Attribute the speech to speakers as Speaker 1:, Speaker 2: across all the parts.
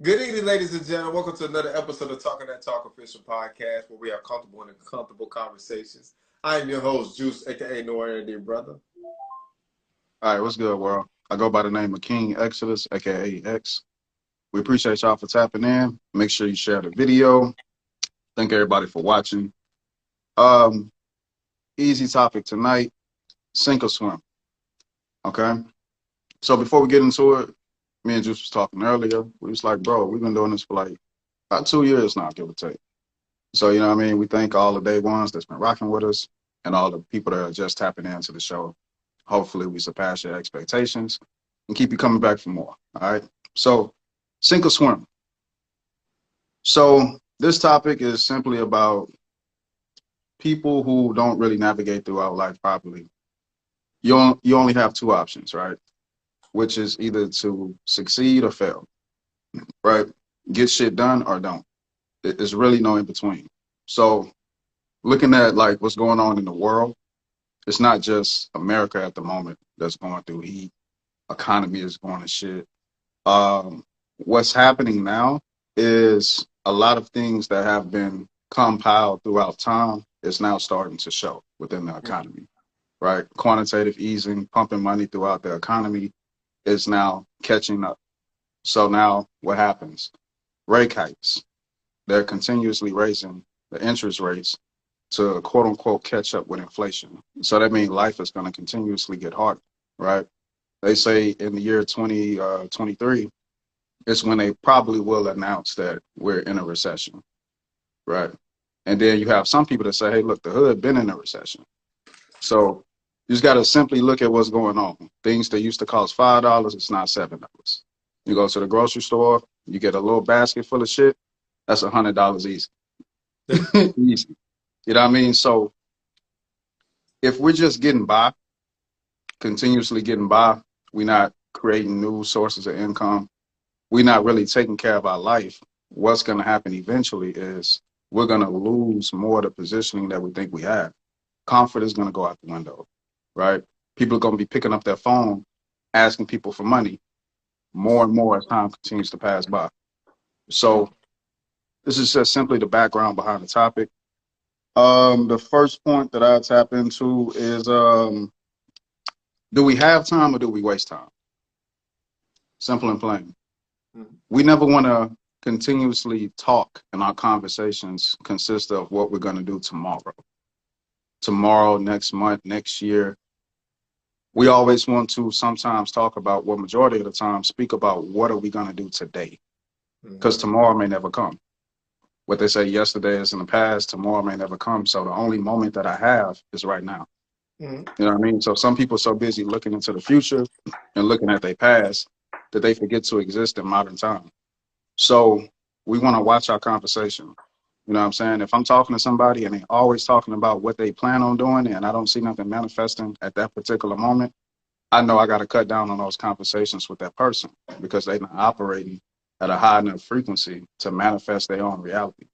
Speaker 1: Good evening, ladies and gentlemen. Welcome to another episode of Talking That Talk Official Podcast, where we have comfortable and uncomfortable conversations. I am your host, Juice, aka Noir, dear brother.
Speaker 2: All right, what's good, world? I go by the name of King Exodus, aka X. We appreciate y'all for tapping in. Make sure you share the video. Thank everybody for watching. Um, Easy topic tonight: sink or swim. Okay. So before we get into it, me and Juice was talking earlier. We was like, bro, we've been doing this for like about 2 years now, give or take. So you know what I mean. We thank all the day ones that's been rocking with us, and all the people that are just tapping into the show. Hopefully, we surpass your expectations and keep you coming back for more. All right. So, sink or swim. So, this topic is simply about people who don't really navigate throughout life properly. You only have two options, right? Which is either to succeed or fail, right? Get shit done or don't. There's really no in between. So, looking at like what's going on in the world, it's not just America at the moment that's going through heat. Economy is going to shit. What's happening now is a lot of things that have been compiled throughout time is now starting to show within the economy, right? Quantitative easing, pumping money throughout the economy is now catching up. So now what happens? Rate hikes. They're continuously raising the interest rates to quote unquote catch up with inflation. So that means life is going to continuously get harder, right? They say in the year 2023, it's when they probably will announce that we're in a recession, right? And then you have some people that say, hey, look, the hood been in a recession. So you just got to simply look at what's going on. Things that used to cost $5, it's now $7. You go to the grocery store, you get a little basket full of shit, that's $100 easy. Easy. You know what I mean? So if we're just getting by, continuously getting by, we're not creating new sources of income, we're not really taking care of our life, what's going to happen eventually is we're going to lose more of the positioning that we think we have. Comfort is going to go out the window, right? People are going to be picking up their phone, asking people for money more and more as time continues to pass by. So this is just simply the background behind the topic. The first point that I tap into is do we have time or do we waste time? Simple and plain. We never want to continuously talk, and our conversations consist of what we're going to do tomorrow, next month, next year. We always want to sometimes talk about, well, majority of the time, speak about what are we going to do today, because tomorrow may never come. What they say yesterday is in the past, tomorrow may never come. So the only moment that I have is right now. You know what I mean? So some people are so busy looking into the future and looking at their past that they forget to exist in modern time. So we want to watch our conversation. You know what I'm saying? If I'm talking to somebody and they always talking about what they plan on doing and I don't see nothing manifesting at that particular moment, I know I got to cut down on those conversations with that person because they're not operating at a high enough frequency to manifest their own reality.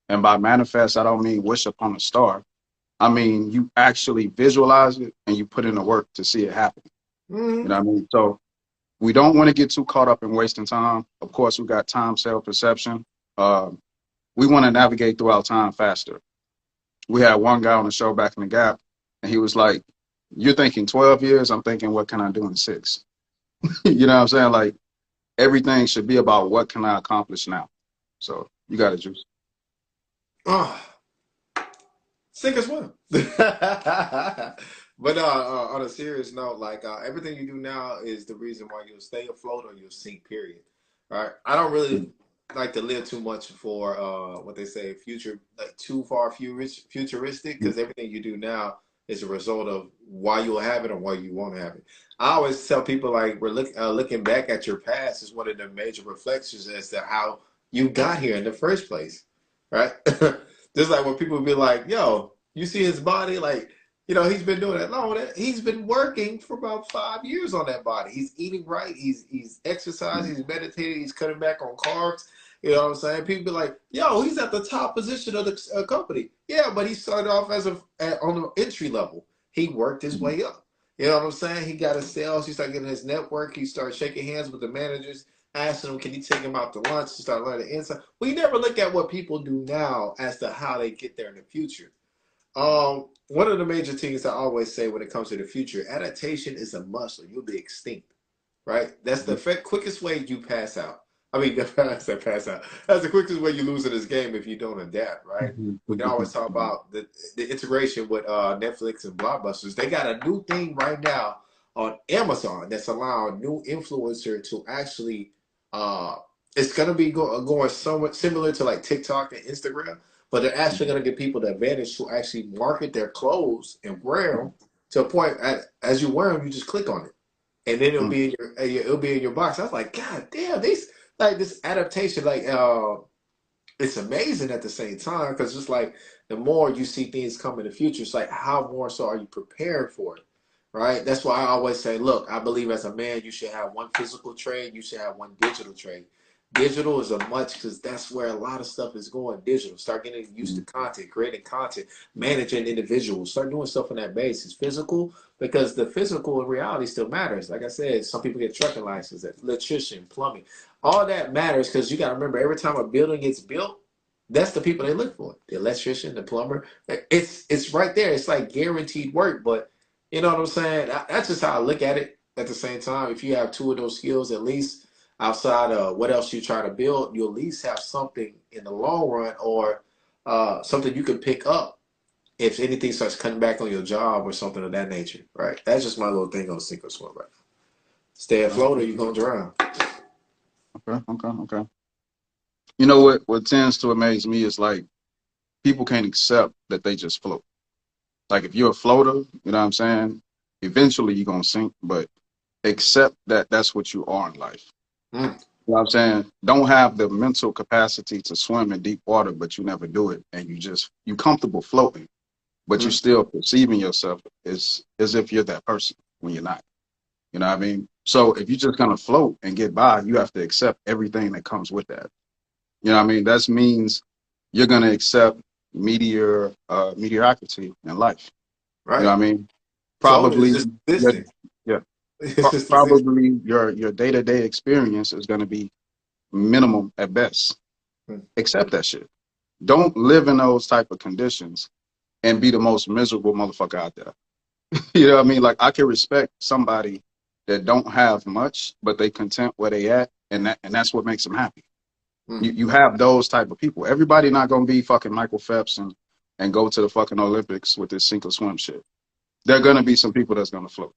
Speaker 2: And by manifest, I don't mean wish upon a star. I mean, you actually visualize it and you put in the work to see it happen. You know what I mean? So we don't want to get too caught up in wasting time. Of course, we got time self-perception. We want to navigate through our time faster. We had one guy on the show back in the Gap, and he was like, you're thinking 12 years, I'm thinking, what can I do in 6? You know what I'm saying? Like, everything should be about what can I accomplish now. So you got it, Juice.
Speaker 1: Sink or swim. But on a serious note, like everything you do now is the reason why you'll stay afloat or you'll sink, period. All right. I don't really like to live too much for what they say future, like too far futuristic, because everything you do now is a result of why you'll have it or why you won't have it. I always tell people like we're looking back at your past is one of the major reflections as to how you got here in the first place, right? Just like when people be like, yo, you see his body, like, you know, he's been doing that. No, he's been working for about 5 years on that body. He's eating right. He's exercising. He's meditating. He's cutting back on carbs. You know what I'm saying? People be like, yo, he's at the top position of the company. Yeah, but he started off on the entry level. He worked his way up. You know what I'm saying? He got his sales. He started getting his network. He started shaking hands with the managers. asking them, can you take them out to lunch and start learning inside? We never look at what people do now as to how they get there in the future. One of the major things I always say when it comes to the future, adaptation is a must or you'll be extinct, right? That's the quickest way you pass out. I mean, pass out. That's the quickest way you lose in this game if you don't adapt, right? We can always talk about the integration with Netflix and Blockbusters. They got a new thing right now on Amazon that's allowing new influencer to actually, it's going to be going somewhat similar to like TikTok and Instagram, but they're actually going to give people the advantage to actually market their clothes and wear them to a point as you wear them, you just click on it, and then it'll be in your box. I was like, God damn, these like this adaptation, like it's amazing at the same time because just like the more you see things come in the future, it's like how more so are you prepared for it, right? That's why I always say, look, I believe as a man, you should have one physical trade, you should have one digital trade. Digital is a much because that's where a lot of stuff is going digital. Start getting used to content, creating content, managing individuals, start doing stuff on that basis. Physical, because the physical in reality still matters. Like I said, some people get trucking licenses, electrician, plumbing. All that matters because you got to remember every time a building gets built, that's the people they look for. The electrician, the plumber. It's right there. It's like guaranteed work. But you know what I'm saying? That's just how I look at it. At the same time, if you have two of those skills at least outside of what else you try to build, you at least have something in the long run or something you can pick up if anything starts cutting back on your job or something of that nature, right? That's just my little thing on sink or swim right now. Stay afloat or you're going to drown.
Speaker 2: Okay. You know what tends to amaze me is like people can't accept that they just float. Like if you're a floater, you know what I'm saying? Eventually you're gonna sink, but accept that that's what you are in life. You know what I'm saying? Don't have the mental capacity to swim in deep water, but you never do it, and you comfortable floating, but you're still perceiving yourself as if you're that person when you're not. You know what I mean? So if you're just gonna float and get by, you have to accept everything that comes with that. You know what I mean? That means you're gonna accept mediocrity in life.
Speaker 1: Right.
Speaker 2: You know what I mean?
Speaker 1: Floating
Speaker 2: Probably,
Speaker 1: is just existing.
Speaker 2: yeah.
Speaker 1: It's just
Speaker 2: Probably your day-to-day experience is gonna be minimum at best. Accept that shit. Don't live in those type of conditions and be the most miserable motherfucker out there. You know what I mean? Like I can respect somebody that don't have much, but they content where they at, and that's what makes them happy. You have those type of people. Everybody not gonna be fucking Michael Phelps and go to the fucking Olympics with this sink or swim shit. There are gonna be some people that's gonna float.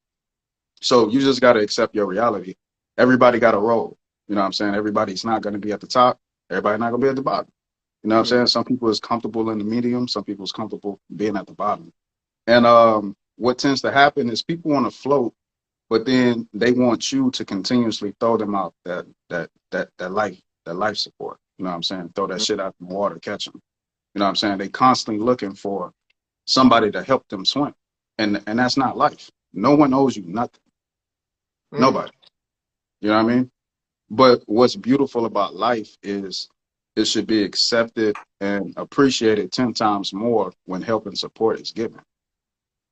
Speaker 2: So you just gotta accept your reality. Everybody got a role. You know what I'm saying? Everybody's not gonna be at the top. Everybody not gonna be at the bottom. You know what I'm saying? Some people is comfortable in the medium. Some people is comfortable being at the bottom. And what tends to happen is people want to float, but then they want you to continuously throw them out that life support. You know what I'm saying? Throw that shit out in the water, catch them. You know what I'm saying? They constantly looking for somebody to help them swim, and that's not life. No one owes you nothing. Nobody. You know what I mean? But what's beautiful about life is it should be accepted and appreciated 10 times more when help and support is given.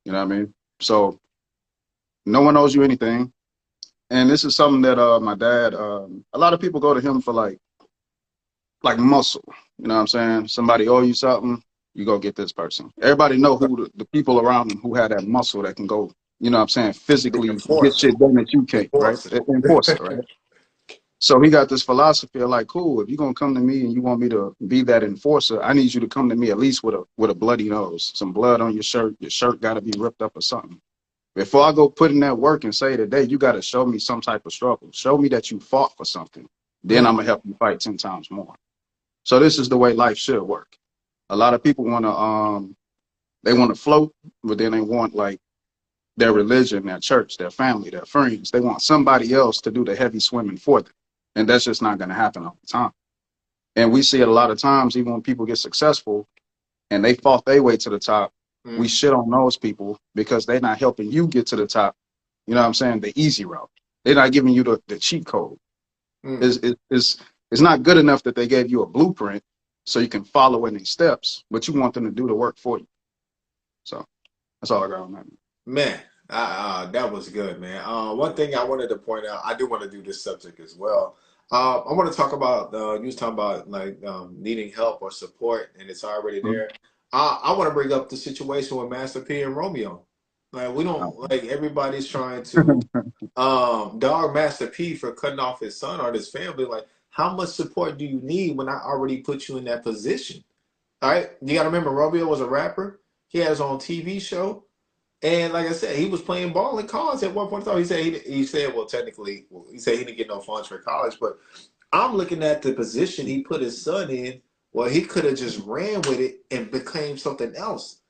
Speaker 2: You know what I mean? So no one owes you anything. And this is something that my dad, a lot of people go to him for like muscle. You know what I'm saying? Somebody owe you something, you go get this person. Everybody know who the people around them who have that muscle that can go, you know what I'm saying, physically get shit done that you can't, right? Enforce it, right? So he got this philosophy of like, cool, if you're gonna come to me and you want me to be that enforcer, I need you to come to me at least with a bloody nose, some blood on your shirt gotta be ripped up or something. Before I go put in that work and say today, you gotta show me some type of struggle. Show me that you fought for something. Then I'm gonna help you fight 10 times more. So this is the way life should work. A lot of people they wanna float, but then they want like their religion, their church, their family, their friends. They want somebody else to do the heavy swimming for them. And that's just not going to happen all the time. And we see it a lot of times, even when people get successful and they fought their way to the top, we shit on those people because they're not helping you get to the top. You know what I'm saying? The easy route. They're not giving you the cheat code. It's not good enough that they gave you a blueprint so you can follow any steps, but you want them to do the work for you. So that's all I got on that.
Speaker 1: Man, that was good, man. One thing I wanted to point out, I do want to do this subject as well. I want to talk about you was talking about like needing help or support, and it's already
Speaker 2: Mhm.
Speaker 1: there. I want to bring up the situation with Master P and Romeo. Like we don't like everybody's trying to dog Master P for cutting off his son or his family. Like, how much support do you need when I already put you in that position? All right, you got to remember Romeo was a rapper. He had his own TV show. And like I said, he was playing ball in college at one point in time. He said well technically he said he didn't get no funds for college, but I'm looking at the position he put his son in. Well, he could have just ran with it and became something else.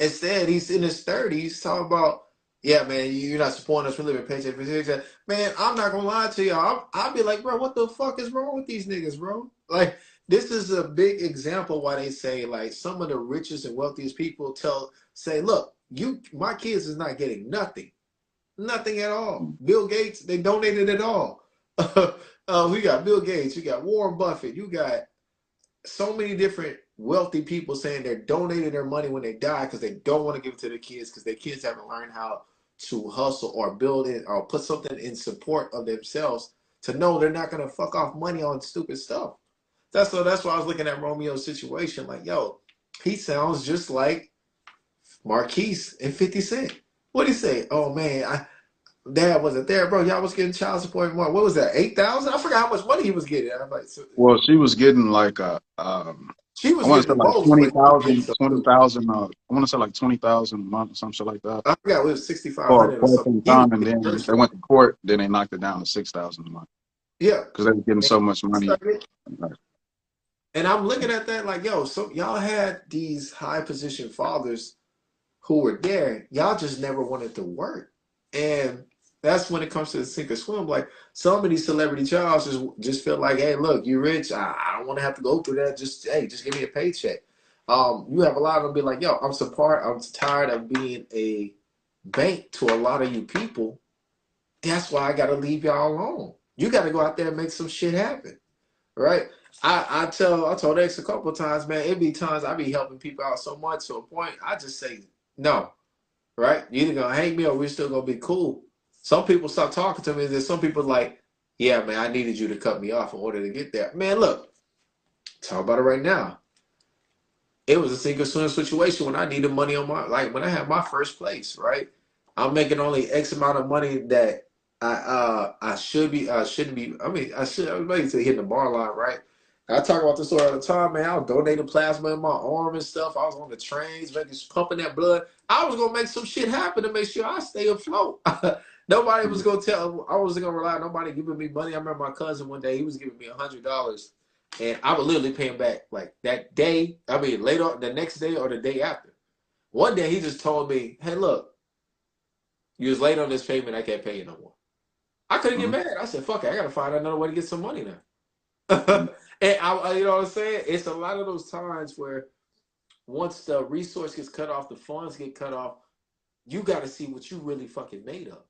Speaker 1: Instead, he's in his 30s talking about, yeah, man, you're not supporting us for living paycheck for paycheck. Man, I'm not gonna lie to y'all. I'll be like, bro, what the fuck is wrong with these niggas, bro? Like, this is a big example why they say like some of the richest and wealthiest people say, look, my kids is not getting nothing. Nothing at all. Bill Gates, they donated it all. We got Bill Gates, you got Warren Buffett, you got so many different wealthy people saying they're donating their money when they die because they don't want to give it to their kids because their kids haven't learned how to hustle or build it or put something in support of themselves to know they're not gonna fuck off money on stupid stuff. That's why I was looking at Romeo's situation. Like, yo, he sounds just like Marquise and 50 Cent. What'd he say? Oh man, Dad wasn't there, bro. Y'all was getting child support more. What was that? 8,000? I forgot how much money he was getting. I'm like, so,
Speaker 2: Well, she was getting like
Speaker 1: she
Speaker 2: I
Speaker 1: was
Speaker 2: want to
Speaker 1: getting
Speaker 2: say
Speaker 1: the
Speaker 2: like
Speaker 1: most, but he was getting
Speaker 2: 20,000,
Speaker 1: some too.
Speaker 2: 20,000. I want to say like 20,000 a month or some shit like that
Speaker 1: I forgot it was sixty five
Speaker 2: for
Speaker 1: hundred or
Speaker 2: quite
Speaker 1: something.
Speaker 2: some
Speaker 1: He was
Speaker 2: time, and
Speaker 1: getting
Speaker 2: then they
Speaker 1: personal.
Speaker 2: went to court. Then they knocked it down to 6,000 a month
Speaker 1: Yeah.
Speaker 2: because they were getting
Speaker 1: And,
Speaker 2: so much money.
Speaker 1: and I'm looking at that like, yo, so y'all had these high position fathers who were there. Y'all just never wanted to work. And that's when it comes to the sink or swim. Like some of these celebrity jobs just feel like, hey, look, you're rich. I don't want to have to go through that. Just give me a paycheck. You have a lot of them be like, yo, I'm tired of being a bank to a lot of you people. That's why I gotta leave y'all alone. You gotta go out there and make some shit happen. Right? I told X a couple of times, man, it be times I be helping people out so much to a point, I just say no. Right? You either gonna hate me or we're still gonna be cool. Some people stop talking to me, and then some people like, yeah, man, I needed you to cut me off in order to get there. Man, look, talk about it right now. It was a sink or swim situation when I needed money on my like when I had my first place, right? I'm making only X amount of money that I should be shouldn't be. I was ready to hit the bar line, right? I talk about this story all the time, man. I was donating plasma in my arm and stuff. I was on the trains, making pumping that blood. I was gonna make some shit happen to make sure I stay afloat. Nobody was gonna tell. I wasn't gonna rely on nobody giving me money. I remember my cousin one day. He was giving me $100 and I would literally pay him back like that day. I mean, later the next day or the day after. One day he just told me, "Hey, look, you was late on this payment. I can't pay you no more." I couldn't get
Speaker 2: Mhm.
Speaker 1: mad. I said, "Fuck it, I gotta find another way to get some money now."
Speaker 2: Mhm.
Speaker 1: And you know what I'm saying? It's a lot of those times where once the resource gets cut off, the funds get cut off. You got to see what you really fucking made of.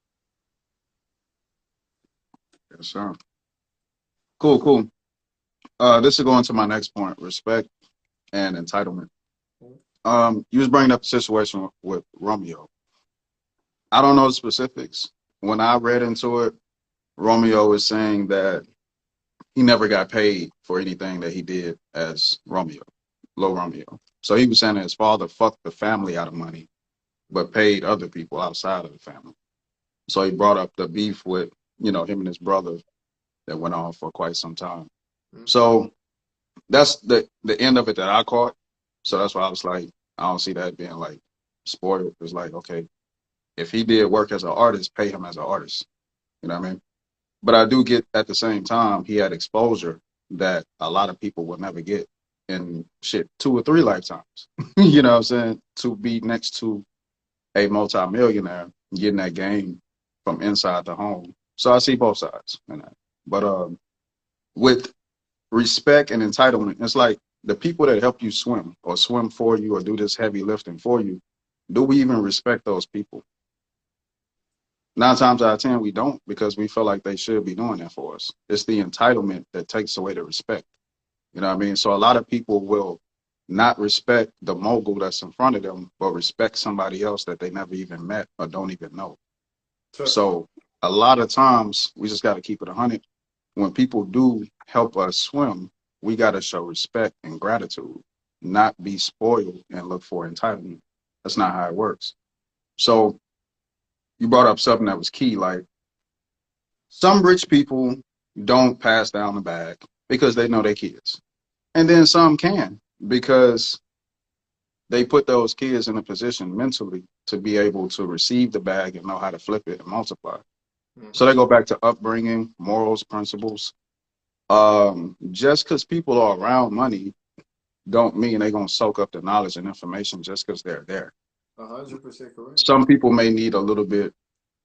Speaker 2: Yes, sir. Cool, cool. This is going to my next point: respect and entitlement. You was bringing up the situation with Romeo. I don't know the specifics. When I read into it, Romeo is saying that he never got paid for anything that he did as Romeo, Low Romeo. So he was saying that his father fucked the family out of money, but paid other people outside of the family. So he brought up the beef with, him and his brother that went on for quite some time. So that's the end of it that I caught. So that's why I was like, I don't see that being like spoiled. It's like, okay, if he did work as an artist, pay him as an artist. You know what I mean? But I do get at the same time he had exposure that a lot of people will never get in shit 2 or 3 lifetimes. You know what I'm saying? To be next to a multimillionaire, getting that game from inside the home. So I see both sides in that. But with respect and entitlement, it's like the people that help you swim or swim for you or do this heavy lifting for you, do we even respect those people? 9 times out of 10, we don't because we feel like they should be doing that for us. It's the entitlement that takes away the respect. You know what I mean? So a lot of people will not respect the mogul that's in front of them, but respect somebody else that they never even met or don't even know.
Speaker 1: So,
Speaker 2: So a lot of times we just got to keep it 100. when people do help us swim, we got to show respect and gratitude, not be spoiled and look for entitlement. That's not how it works. So you brought up something that was key. Like some rich people don't pass down the bag because they know their kids. And then some can because they put those kids in a position mentally to be able to receive the bag and know how to flip it and multiply. So
Speaker 1: Mm-hmm.
Speaker 2: they go back to upbringing, morals, principles. Just because people are around money don't mean they're gonna soak up the knowledge and information just because they're there.
Speaker 1: 100% correct.
Speaker 2: Some people may need a little bit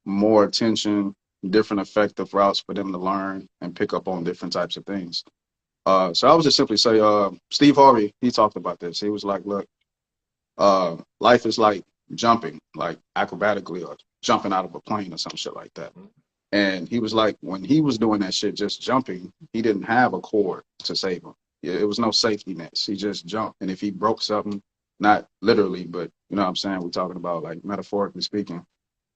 Speaker 2: more attention, different effective routes for them to learn and pick up on different types of things. So I would just simply say, Steve Harvey, he talked about this. He was like, look, life is like jumping, like acrobatically or jumping out of a plane or some shit like that.
Speaker 1: Mm-hmm.
Speaker 2: And he was like, when he was doing that shit, just jumping, he didn't have a cord to save him. It was no safety nets. He just jumped. And if he broke something, not literally, but you know what I'm saying? We're talking about like metaphorically speaking,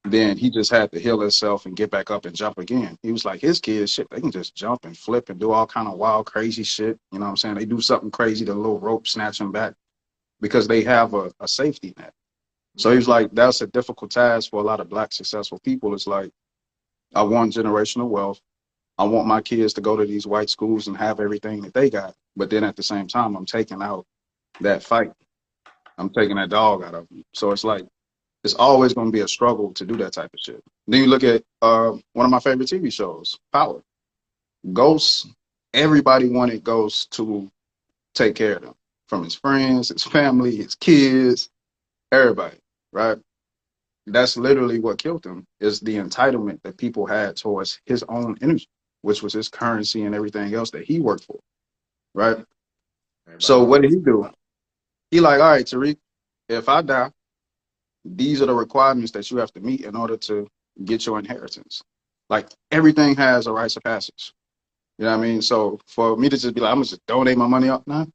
Speaker 2: then he just had to heal himself and get back up and jump again. He was like, his kids, shit, they can just jump and flip and do all kind of wild, crazy shit. You know what I'm saying? They do something crazy, the little rope snatch them back because they have a safety net. So he was like, that's a difficult task for a lot of black successful people. It's like, I want generational wealth. I want my kids to go to these white schools and have everything that they got. But then at the same time, I'm taking out that fight. I'm taking that dog out of them. So it's like, it's always going to be a struggle to do that type of shit. Then you look at one of my favorite TV shows, Power. Ghost, everybody wanted Ghost to take care of them, from his friends, his family, his kids, everybody, right? That's literally what killed him, is the entitlement that people had towards his own energy, which was his currency and everything else that he worked for, right?
Speaker 1: Everybody
Speaker 2: So what did
Speaker 1: wants.
Speaker 2: he do? He like, all right, Tariq, if I die, these are the requirements that you have to meet in order to get your inheritance. Like everything has a rites of passage. You know what I mean? So for me to just be like, I'm gonna just donate my money up now,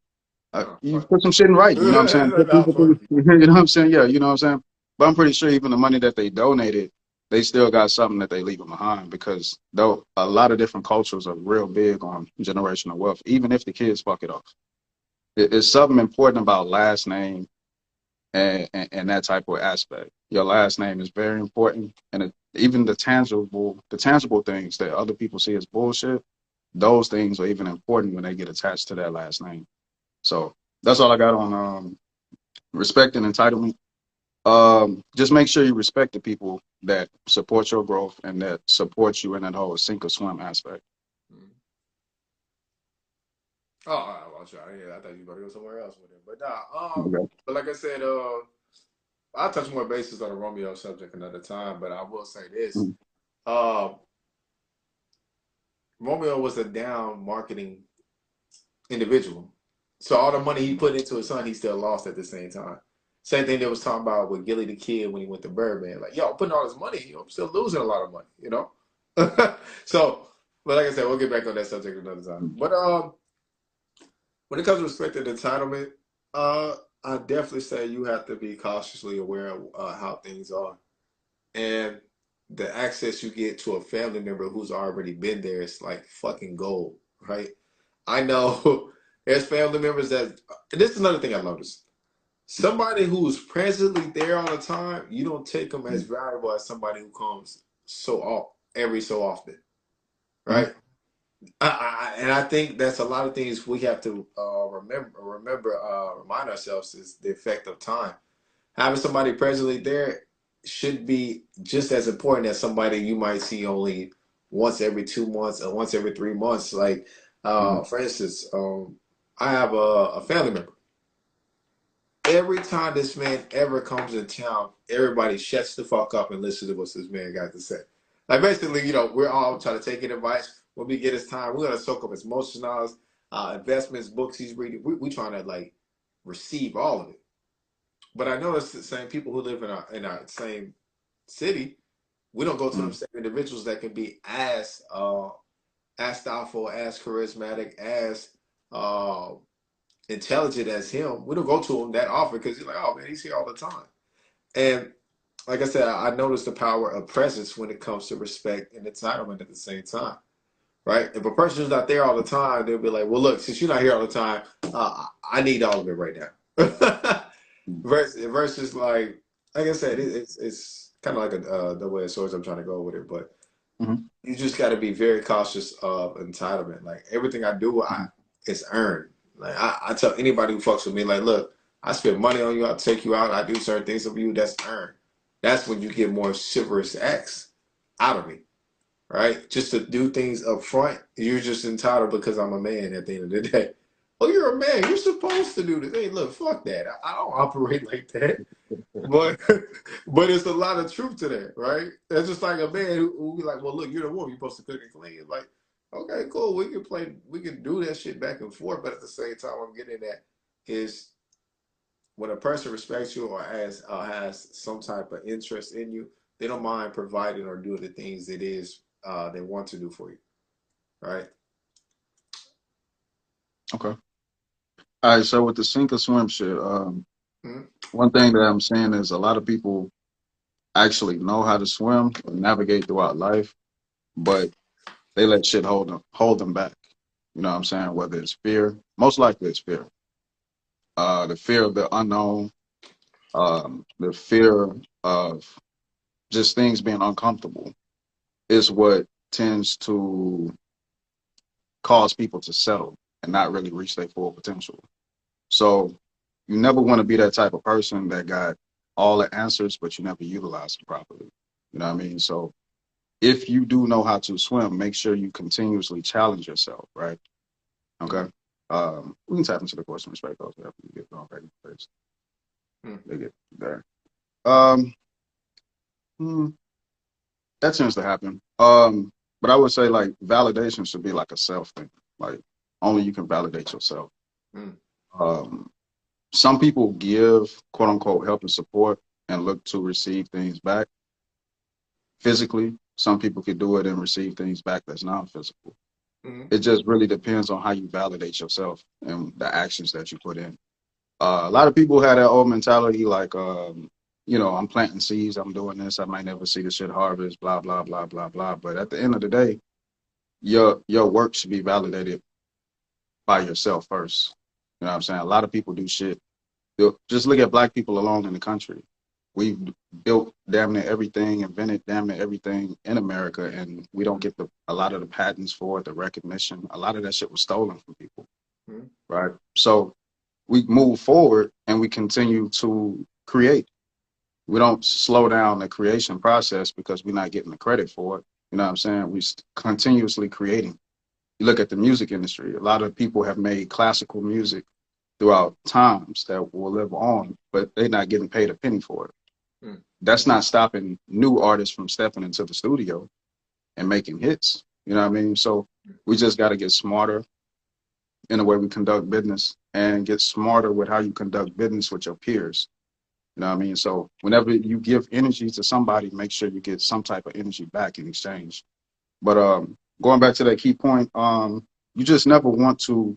Speaker 1: No,
Speaker 2: you
Speaker 1: fuck
Speaker 2: put some shit in writing. You know what I'm saying?
Speaker 1: you. No, fuck you.
Speaker 2: You know what I'm saying? Yeah, you know what I'm saying? But I'm pretty sure even the money that they donated, they still got something that they leaving behind because though a lot of different cultures are real big on generational wealth, even if the kids fuck it off. It's something important about last name and that type of aspect. Your last name is very important, and even the tangible things that other people see as bullshit, those things are even important when they get attached to that last name. So that's all I got on respect and entitlement. Just make sure you respect the people that support your growth and that support you in that whole sink or swim aspect.
Speaker 1: Mm. Oh, all right, well, sure. Yeah, I thought you were gonna go somewhere else with it, but nah.
Speaker 2: Okay.
Speaker 1: But like I said, I'll touch more bases on the Romeo subject another time. But I will say this:
Speaker 2: Mhm.
Speaker 1: uh, Romeo was a down marketing individual, so all the money he put into his son, he still lost at the same time. Same thing they was talking about with Gilly the Kid when he went to Birdman. Like, yo, I'm putting all this money, I'm still losing a lot of money, So, but like I said, we'll get back on that subject another time. But when it comes to respect and entitlement, I definitely say you have to be cautiously aware of how things are. And the access you get to a family member who's already been there is like fucking gold, right? I know there's family members that, and this is another thing I noticed. Somebody who's presently there all the time, you don't take them as valuable as somebody who comes every so often,
Speaker 2: Mhm.
Speaker 1: right? And I think that's a lot of things we have to remind ourselves is the effect of time. Having somebody presently there should be just as important as somebody you might see only once every 2 months or once every 3 months. Like,
Speaker 2: Mhm.
Speaker 1: for instance, I have a family member. Every time this man ever comes in town, everybody shuts the fuck up and listens to what this man got to say. Like basically, we're all trying to take advice. When we get his time, we're gonna soak up his emotional knowledge, investments, books he's reading. We trying to like receive all of it. But I notice the same people who live in our same city, we don't go to them
Speaker 2: Mhm.
Speaker 1: same individuals that can be as thoughtful, as charismatic, as uh, intelligent as him. We don't go to him that often because he's like, oh man, he's here all the time. And like I said, I noticed the power of presence when it comes to respect and entitlement at the same time. right? If a person's not there all the time, they'll be like, well, look, since you're not here all the time, I need all of it right now. versus like I said, it's kind of like the way of swords I'm trying to go with it, but
Speaker 2: Mhm.
Speaker 1: you just got to be very cautious of entitlement. Like everything I do, it's earned. Like I tell anybody who fucks with me, like, look, I spend money on you, I take you out, I do certain things for you. That's earned. That's when you get more chivalrous acts out of me, right? Just to do things up front, you're just entitled because I'm a man at the end of the day. Oh, you're a man. You're supposed to do this. Hey, look, fuck that. I don't operate like that. But but it's a lot of truth to that, right? That's just like a man who be like, well, look, you're the woman. You're supposed to cook and clean. It's like, okay, cool. We can do that shit back and forth. But at the same time, I'm getting at is when a person respects you or has some type of interest in you, they don't mind providing or doing the things it is they want to do for you, right?
Speaker 2: Okay. All right. So with the sink or swim shit,
Speaker 1: Mhm.
Speaker 2: one thing that I'm saying is a lot of people actually know how to swim or navigate throughout life, but they let shit hold them back. You know what I'm saying? Whether it's fear, most likely it's fear. The fear of the unknown, the fear of just things being uncomfortable is what tends to cause people to settle and not really reach their full potential. So you never want to be that type of person that got all the answers, but you never utilize them properly. You know what I mean? So if you do know how to swim, make sure you continuously challenge yourself, right? Okay. We can tap into the question respect those after you get going back in place.
Speaker 1: Mhm.
Speaker 2: They get there. Um, hmm, that tends to happen. But I would say like validation should be like a self thing. Like only you can validate yourself.
Speaker 1: Mhm.
Speaker 2: Um, some people give quote unquote help and support and look to receive things back physically. Some people could do it and receive things back that's non-physical.
Speaker 1: Mhm.
Speaker 2: It just really depends on how you validate yourself and the actions that you put in. A lot of people have that old mentality like, I'm planting seeds, I'm doing this, I might never see the shit harvest, blah, blah, blah, blah, blah. But at the end of the day, your work should be validated by yourself first. You know what I'm saying? A lot of people do shit. Just look at black people alone in the country. We've built damn near everything, invented damn near everything in America, and we don't get a lot of the patents for it, the recognition. A lot of that shit was stolen from people,
Speaker 1: Mhm.
Speaker 2: right? So we move forward and we continue to create. We don't slow down the creation process because we're not getting the credit for it. You know what I'm saying? We continuously creating. You look at the music industry, a lot of people have made classical music throughout times that will live on, but they're not getting paid a penny for it.
Speaker 1: Mhm.
Speaker 2: That's not stopping new artists from stepping into the studio and making hits. You know what I mean? So we just got to get smarter in the way we conduct business and get smarter with how you conduct business with your peers. You know what I mean? So whenever you give energy to somebody, make sure you get some type of energy back in exchange. But going back to that key point, you just never want to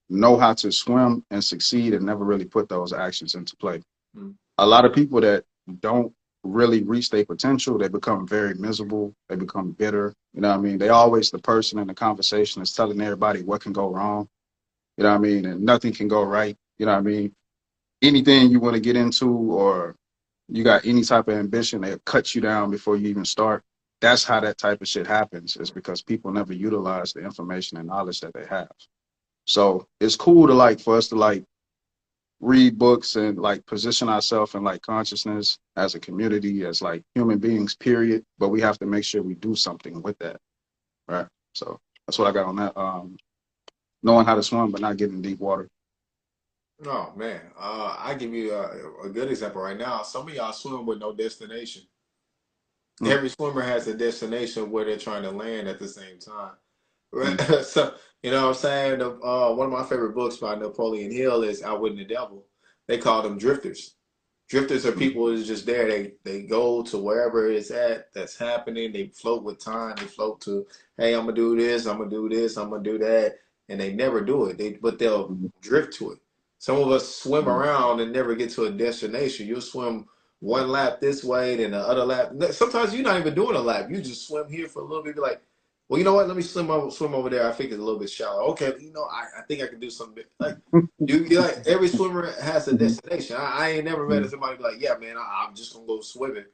Speaker 2: know how to swim and succeed and never really put those actions into play.
Speaker 1: Mhm.
Speaker 2: A lot of people that don't really reach their potential, they become very miserable. They become bitter. You know what I mean? They always the person in the conversation that's telling everybody what can go wrong. You know what I mean? And nothing can go right. You know what I mean? Anything you want to get into or you got any type of ambition, they cut you down before you even start. That's how that type of shit happens, is because people never utilize the information and knowledge that they have. So it's cool to like for us to like read books and like position ourselves in like consciousness as a community, as like human beings, period. But we have to make sure we do something with that. Right. So that's what I got on that. Knowing how to swim but not getting in deep water.
Speaker 1: Oh man, I give you a good example right now. Some of y'all swim with no destination.
Speaker 2: Mm,
Speaker 1: Every swimmer has a destination where they're trying to land at the same time. Right?
Speaker 2: mm,
Speaker 1: So, you know what I'm saying? One of my favorite books by Napoleon Hill is Outwitting the Devil. They call them drifters. Drifters are
Speaker 2: mm,
Speaker 1: people who's just there. They go to wherever it's at that's happening. They float with time. They float to, hey, I'm gonna do this, I'm gonna do this, I'm gonna do that, and they never do it. But they'll
Speaker 2: mm,
Speaker 1: drift to it. Some of us swim
Speaker 2: mm,
Speaker 1: around and never get to a destination. You'll swim one lap this way, then the other lap. Sometimes you're not even doing a lap. You just swim here for a little bit, be like, well, you know what? Let me swim over there. I think it's a little bit shallow. Okay, you know, I think I can do something. Like you like every swimmer has a
Speaker 2: Mhm,
Speaker 1: destination. I ain't never met
Speaker 2: mhm,
Speaker 1: somebody be like, yeah, man, I'm just gonna go swimming.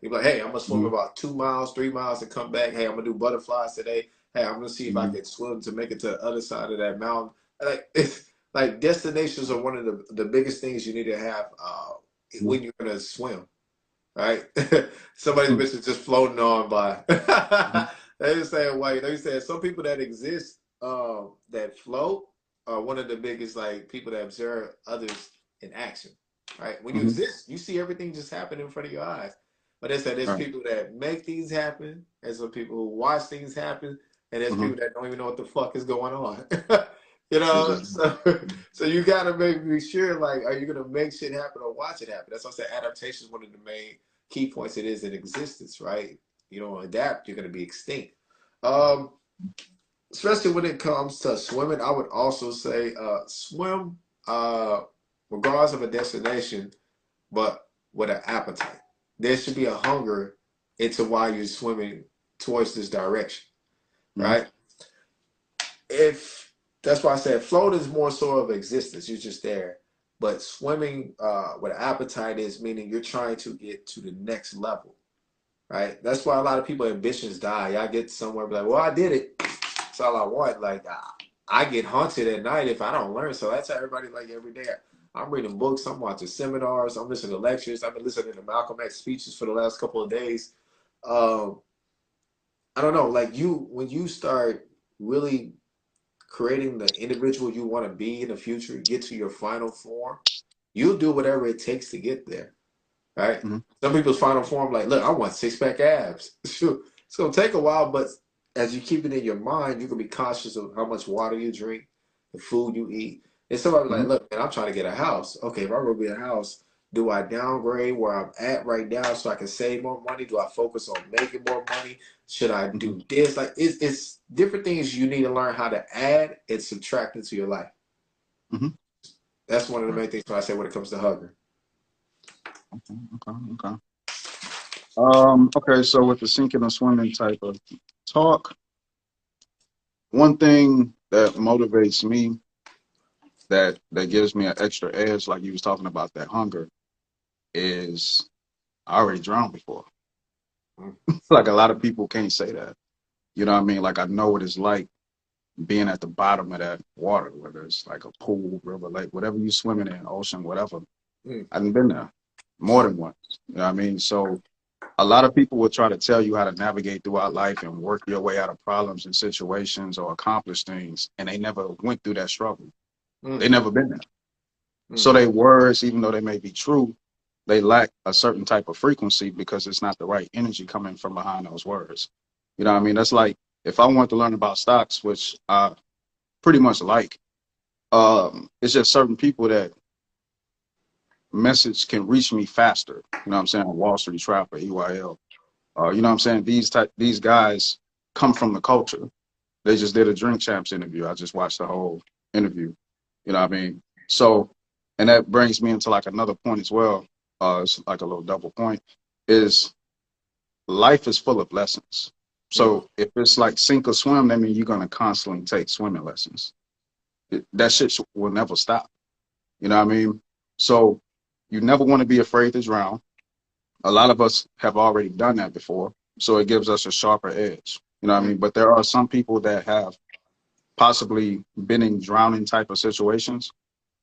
Speaker 1: They be like, hey, I'm gonna swim
Speaker 2: mhm,
Speaker 1: about 2 miles, 3 miles, and come back. Hey, I'm gonna do butterflies today. Hey, I'm gonna see if I
Speaker 2: mhm,
Speaker 1: can swim to make it to the other side of that mountain. Like it's like destinations are one of the biggest things you need to have
Speaker 2: mhm,
Speaker 1: when you're gonna swim, right? Somebody's
Speaker 2: mhm,
Speaker 1: bitch is just floating on by.
Speaker 2: mhm,
Speaker 1: They just saying wait. They saying some people that exist that float are one of the biggest like people that observe others in action. Right? When you
Speaker 2: mhm.
Speaker 1: exist, you see everything just happen in front of your eyes. But they said there's
Speaker 2: Right.
Speaker 1: people that make things happen, there's some people who watch things happen, and there's
Speaker 2: Mhm.
Speaker 1: people that don't even know what the fuck is going on. You know,
Speaker 2: Exactly.
Speaker 1: so you gotta be sure, like, are you gonna make shit happen or watch it happen? That's why I said adaptation is one of the main key points it is in existence, right? You don't adapt, you're going to be extinct. Um, Especially when it comes to swimming, I would also say swim regardless of a destination, but with an appetite. There should be a hunger into why you're swimming towards this direction,
Speaker 2: Mhm,
Speaker 1: right? If that's why I said float is more so of existence, you're just there. But swimming with an appetite is meaning you're trying to get to the next level, right? That's why a lot of people ambitions die. Y'all get somewhere, be like, well, I did it. That's all I want. Like, I get haunted at night if I don't learn. So that's how everybody like every day. I'm reading books. I'm watching seminars. I'm listening to lectures. I've been listening to Malcolm X speeches for the last couple of days. Um, I don't know. Like when you start really creating the individual you want to be in the future, get to your final form, you'll do whatever it takes to get there. Right?
Speaker 2: mhm,
Speaker 1: Some people's final form, like, look, I want 6 pack abs. Sure, it's gonna take a while, but as you keep it in your mind, you can be conscious of how much water you drink, the food you eat. And somebody like,
Speaker 2: mhm,
Speaker 1: look, man, I'm trying to get a house. Okay, if I go get a house, do I downgrade where I'm at right now so I can save more money? Do I focus on making more money? Should I
Speaker 2: mhm,
Speaker 1: do this? Like, it's different things you need to learn how to add and subtract into your life.
Speaker 2: mhm.
Speaker 1: That's one of the
Speaker 2: Right.
Speaker 1: main things when I say when it comes to hunger.
Speaker 2: Okay. Okay. Okay. Okay. So with the sinking or swimming type of talk, one thing that motivates me, that gives me an extra edge, like you was talking about that hunger, is I already drowned before.
Speaker 1: Mm,
Speaker 2: Like a lot of people can't say that. You know what I mean? Like I know what it's like being at the bottom of that water, whether it's like a pool, river, lake, whatever you swimming in, ocean, whatever.
Speaker 1: mm,
Speaker 2: I have been there more than once. You know what I mean? So a lot of people will try to tell you how to navigate throughout life and work your way out of problems and situations or accomplish things, and they never went through that struggle. They
Speaker 1: mm,
Speaker 2: never been there. So
Speaker 1: mm,
Speaker 2: they words, even though they may be true, they lack a certain type of frequency because it's not the right energy coming from behind those words. You know what I mean? That's like if I want to learn about stocks, which I pretty much like, it's just certain people that message can reach me faster. You know what I'm saying? Wall Street Trapper, EYL. You know what I'm saying? These guys come from the culture. They just did a Drink Champs interview. I just watched the whole interview. You know what I mean? So, and that brings me into like another point as well. It's like a little double point. Is life is full of lessons.
Speaker 1: mm.
Speaker 2: So if it's like sink or swim, that means you're gonna constantly take swimming lessons. That shit will never stop. You know what I mean? So you never want to be afraid to drown. A lot of us have already done that before, so it gives us a sharper edge. You know what I
Speaker 1: Mm,
Speaker 2: mean? But there are some people that have possibly been in drowning type of situations,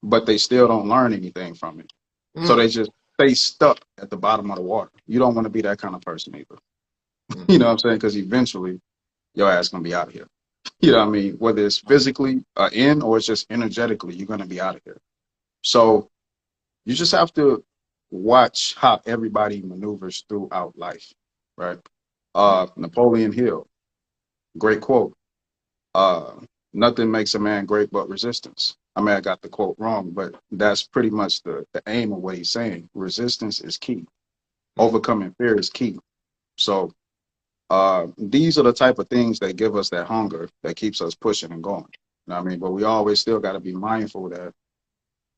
Speaker 2: but they still don't learn anything from it. So
Speaker 1: mm,
Speaker 2: they just stay stuck at the bottom of the water. You don't want to be that kind of person either.
Speaker 1: mm,
Speaker 2: You know what I'm saying? Because eventually your ass gonna be out of here. You know what I mean? Whether it's physically in or it's just energetically, you're gonna be out of here. So you just have to watch how everybody maneuvers throughout life, right?
Speaker 1: mm,
Speaker 2: Napoleon Hill, great quote. Uh, Nothing makes a man great but resistance. I mean, I got the quote wrong, but that's pretty much the aim of what he's saying. Resistance is key.
Speaker 1: mm,
Speaker 2: Overcoming fear is key. So these are the type of things that give us that hunger that keeps us pushing and going. You know what I mean? But we always still got to be mindful that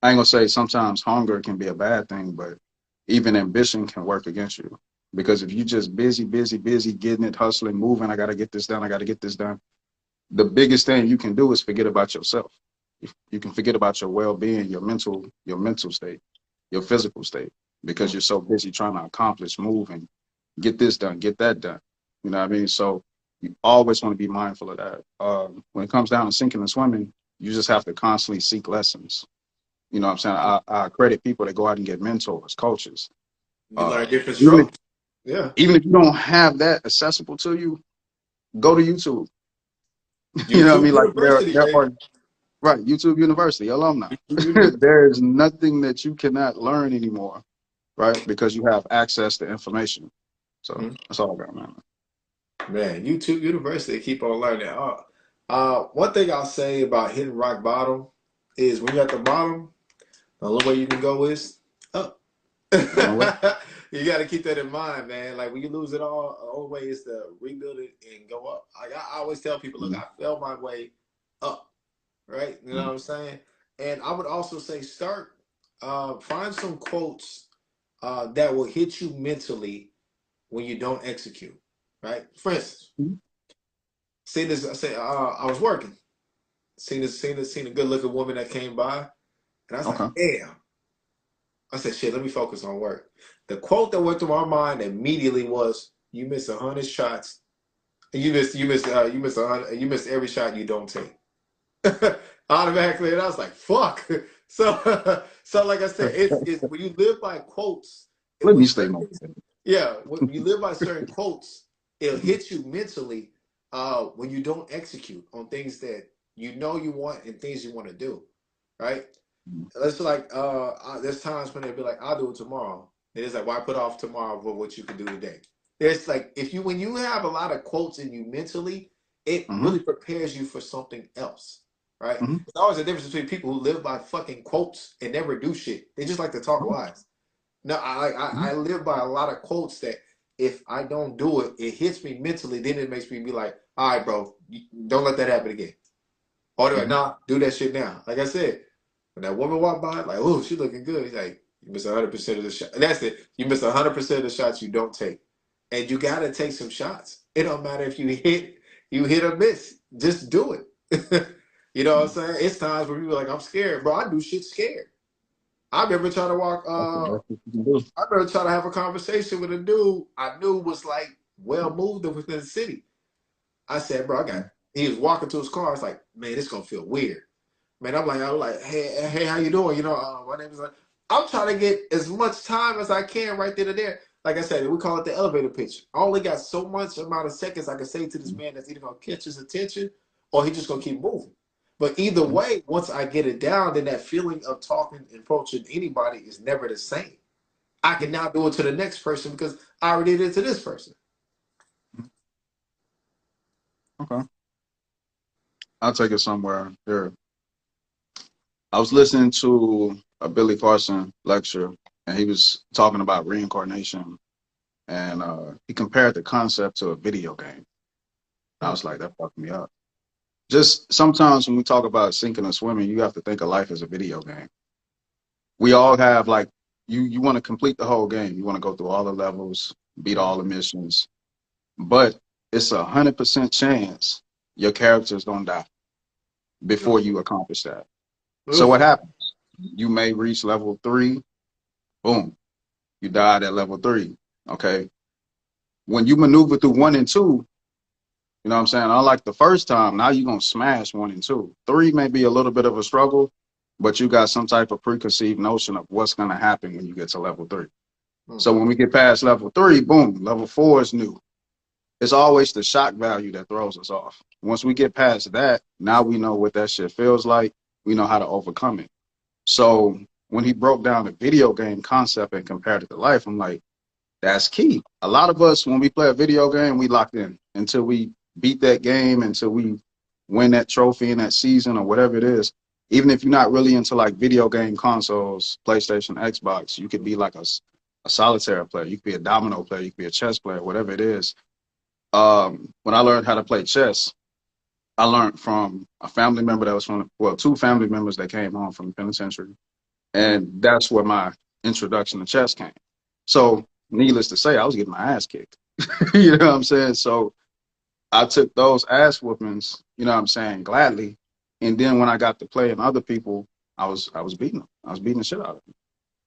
Speaker 2: I ain't gonna say sometimes hunger can be a bad thing, but even ambition can work against you. Because if you just busy, busy, busy, getting it, hustling, moving, I got to get this done, I got to get this done. The biggest thing you can do is forget about yourself. You can forget about your well-being, your mental state, your physical state, because you're so busy trying to accomplish, move, and get this done, get that done. You know what I mean? So you always want to be mindful of that. When it comes down to sinking and swimming, you just have to constantly seek lessons. You know what I'm saying? I credit people that go out and get mentors, coaches.
Speaker 1: You learn different
Speaker 2: Even if,
Speaker 1: strokes. Yeah.
Speaker 2: even if you don't have that accessible to you, go to YouTube. You know what I
Speaker 1: YouTube
Speaker 2: mean? Like
Speaker 1: University,
Speaker 2: there
Speaker 1: baby.
Speaker 2: are right, YouTube University, alumni.
Speaker 1: YouTube University.
Speaker 2: There's nothing that you cannot learn anymore, right? Because you have access to information. So
Speaker 1: Mhm.
Speaker 2: that's all I got, man.
Speaker 1: Man, YouTube University, keep on learning. One thing I'll say about hitting rock bottom is when you're at the bottom, the only way you can go is up.
Speaker 2: All right.
Speaker 1: You got to keep that in mind, man. Like when you lose it all, the only way is to rebuild it and go up. Like I always tell people, look,
Speaker 2: Mhm.
Speaker 1: I fell my way up, right? You know what I'm saying? And I would also say find some quotes that will hit you mentally when you don't execute, right? For instance,
Speaker 2: Mhm.
Speaker 1: seen this. I was working, seen a good looking woman that came by, and I was like,
Speaker 2: Okay.
Speaker 1: damn. I said, shit, let me focus on work. The quote that went through my mind immediately was, "You miss 100 shots. You miss 100. You miss every shot you don't take." Automatically, and I was like, "Fuck." So like I said, it's when you live by quotes,
Speaker 2: Let
Speaker 1: when
Speaker 2: me stay
Speaker 1: certain things,
Speaker 2: motivated.
Speaker 1: yeah, when you live by certain quotes, it'll
Speaker 2: Mhm.
Speaker 1: hit you mentally when you don't execute on things that you know you want and things you want to do, right? It's like there's times when they'll be like, "I'll do it tomorrow." And it's like, why put off tomorrow for what you can do today? There's like when you have a lot of quotes in you mentally, it
Speaker 2: Mhm.
Speaker 1: really prepares you for something else, right?
Speaker 2: Mhm.
Speaker 1: There's always a difference between people who live by fucking quotes and never do shit. They just like to talk
Speaker 2: Mhm.
Speaker 1: lies. No, I live by a lot of quotes that if I don't do it, it hits me mentally. Then it makes me be like, all right, bro, don't let that happen again. Or they're like,
Speaker 2: Mhm.
Speaker 1: nah, do that shit now. Like I said, when that woman walked by, like, oh, she looking good. He's like, you miss 100% of the shot. That's it. You miss 100% of the shots you don't take, and you gotta take some shots. It don't matter if you hit or miss. Just do it. You know what I'm
Speaker 2: Mhm.
Speaker 1: saying? It's times where people are like, I'm scared, bro. I do shit scared. I remember trying to walk.
Speaker 2: That's the best you can do.
Speaker 1: I remember trying to have a conversation with a dude I knew was like well moved within the city. I said, bro, I got.
Speaker 2: Mhm.
Speaker 1: He was walking to his car. I was like, man, this gonna feel weird. Man, I was like, hey, how you doing? You know, my name is like, I'm trying to get as much time as I can right then and there. Like I said, we call it the elevator pitch. I only got so much amount of seconds I can say to this man that's either gonna catch his attention or he just gonna keep moving. But either
Speaker 2: Mhm.
Speaker 1: way, once I get it down, then that feeling of talking and approaching anybody is never the same. I can now do it to the next person because I already did it to this person.
Speaker 2: Mhm. Okay. I'll take it somewhere here. I was listening to a Billy Carson lecture, and he was talking about reincarnation, and he compared the concept to a video game. I
Speaker 1: Hmm.
Speaker 2: was like, that fucked me up. Just sometimes when we talk about sinking or swimming, you have to think of life as a video game. We all have like you want to complete the whole game. You want to go through all the levels, beat all the missions, but it's 100% chance your character's gonna die before you accomplish that. So what
Speaker 1: Ugh.
Speaker 2: happens? You may reach level 3, boom, you died at level 3. Okay. When you maneuver through 1 and 2, you know what I'm saying? Unlike the first time, now you're gonna smash 1 and 2. 3 may be a little bit of a struggle, but you got some type of preconceived notion of what's gonna happen when you get to level 3.
Speaker 1: Hmm.
Speaker 2: So when we get past level 3, boom, level 4 is new. It's always the shock value that throws us off. Once we get past that, now we know what that shit feels like. We know how to overcome it. So when he broke down the video game concept and compared it to life, I'm like, that's key. A lot of us, when we play a video game, we locked in until we beat that game, until we win that trophy in that season or whatever it is. Even if you're not really into like video game consoles, PlayStation, Xbox, you could be like a solitaire player. You could be a domino player. You could be a chess player, whatever it is. When I learned how to play chess, I learned from a family member that was from, well, two family members that came home from the penitentiary.
Speaker 1: Hmm.
Speaker 2: And that's where my introduction to chess came. So needless to say, I was getting my ass kicked. You know what I'm saying? So I took those ass whoopings, you know what I'm saying, gladly. And then when I got to play and other people, I was beating them. I was beating the shit out of them.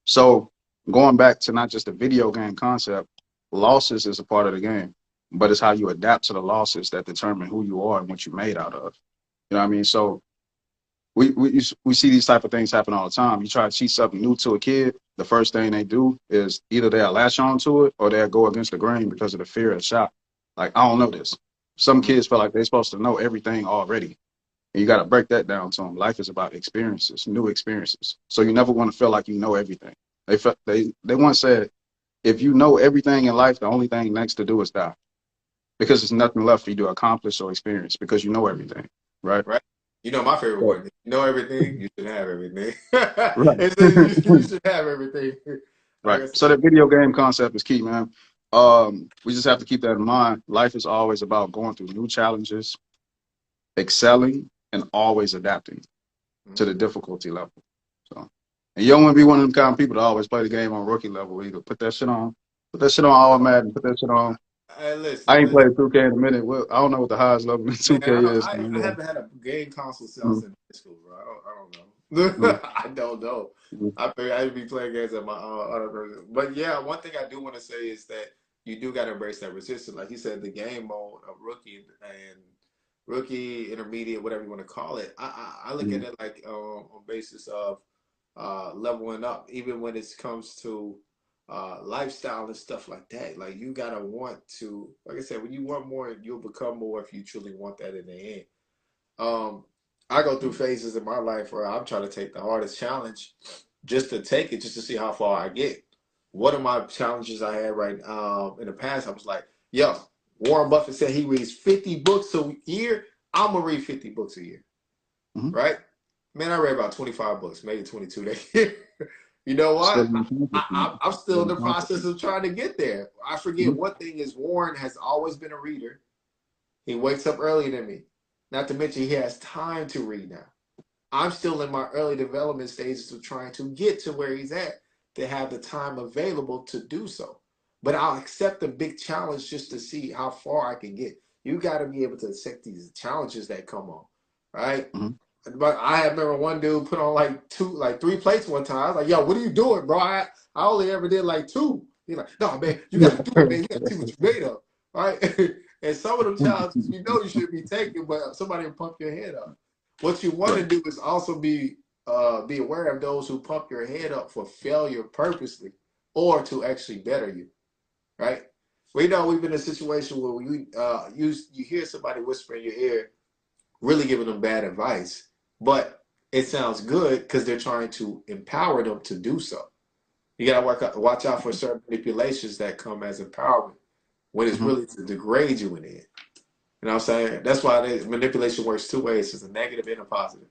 Speaker 2: So going back to not just the video game concept, losses is a part of the game, but it's how you adapt to the losses that determine who you are and what you're made out of. You know what I mean? So we see these type of things happen all the time. You try to teach something new to a kid, the first thing they do is either they'll latch on to it or they'll go against the grain because of the fear of shock. Like, I don't know this. Some kids feel like they're supposed to know everything already. And you got to break that down to them. Life is about experiences, new experiences. So you never want to feel like you know everything. They once said, if you know everything in life, the only thing next to do is die, because there's nothing left for you to accomplish or experience because you know everything, right?
Speaker 1: Right. You know my favorite
Speaker 2: Yeah.
Speaker 1: one. You know everything, you should have everything.
Speaker 2: Right.
Speaker 1: It says you should have everything. Like
Speaker 2: Right.
Speaker 1: I
Speaker 2: So
Speaker 1: said,
Speaker 2: the video game concept is key, man. We just have to keep that in mind. Life is always about going through new challenges, excelling, and always adapting to
Speaker 1: mhm.
Speaker 2: the difficulty level. So, and you don't want to be one of them kind of people that always play the game on rookie level either. Put that shit on all Madden, put that shit on.
Speaker 1: Hey,
Speaker 2: I
Speaker 1: listen,
Speaker 2: ain't
Speaker 1: listen,
Speaker 2: played 2K in a minute. Well, I don't know what the highest level in
Speaker 1: man.
Speaker 2: 2K is.
Speaker 1: I haven't had a game console
Speaker 2: Mm,
Speaker 1: since in high school, bro. I don't
Speaker 2: mm,
Speaker 1: know. I don't know.
Speaker 2: mm,
Speaker 1: I figured I'd be playing games at my other person. But yeah, one thing I do want to say is that you do got to embrace that resistance. Like you said, the game mode of rookie, intermediate, whatever you want to call it. I look at
Speaker 2: mm,
Speaker 1: it like on basis of leveling up, even when it comes to lifestyle and stuff like that. Like you gotta want to, like I said, when you want more, you'll become more if you truly want that in the end. Um, I go through phases in my life where I'm trying to take the hardest challenge just to take it, just to see how far I get. One of my challenges I had right in the past, I was like, yo, Warren Buffett said he reads 50 books a year. I'm gonna read 50 books a year,
Speaker 2: mm.
Speaker 1: right? Man, I read about 25 books, maybe 22 that year. You know
Speaker 2: Still
Speaker 1: what?
Speaker 2: in the concept.
Speaker 1: I'm still
Speaker 2: Still
Speaker 1: in
Speaker 2: in
Speaker 1: the
Speaker 2: the concept.
Speaker 1: process of trying to get there. I forget
Speaker 2: Mhm.
Speaker 1: one thing is Warren has always been a reader. He wakes up earlier than me. Not to mention he has time to read now. I'm still in my early development stages of trying to get to where he's at to have the time available to do so. But I'll accept the big challenge just to see how far I can get. You got to be able to accept these challenges that come on, right?
Speaker 2: Mhm.
Speaker 1: But I remember one dude put on like three plates one time. I was like, yo, what are you doing, bro? I only ever did like two. He's like, no, man, you got to do it, man. You got to see what you made of, right? And some of them challenges you know you should be taking, but somebody will pump your head up. What you want
Speaker 2: Right.
Speaker 1: to do is also be aware of those who pump your head up for failure purposely or to actually better you, right? We know we've been in a situation where you hear somebody whisper in your ear, really giving them bad advice, but it sounds good because they're trying to empower them to do so. You gotta watch out for certain manipulations that come as empowerment when it's
Speaker 2: Mhm.
Speaker 1: really to degrade you in the end. You know what I'm saying? That's why manipulation works two ways: it's a negative and a positive,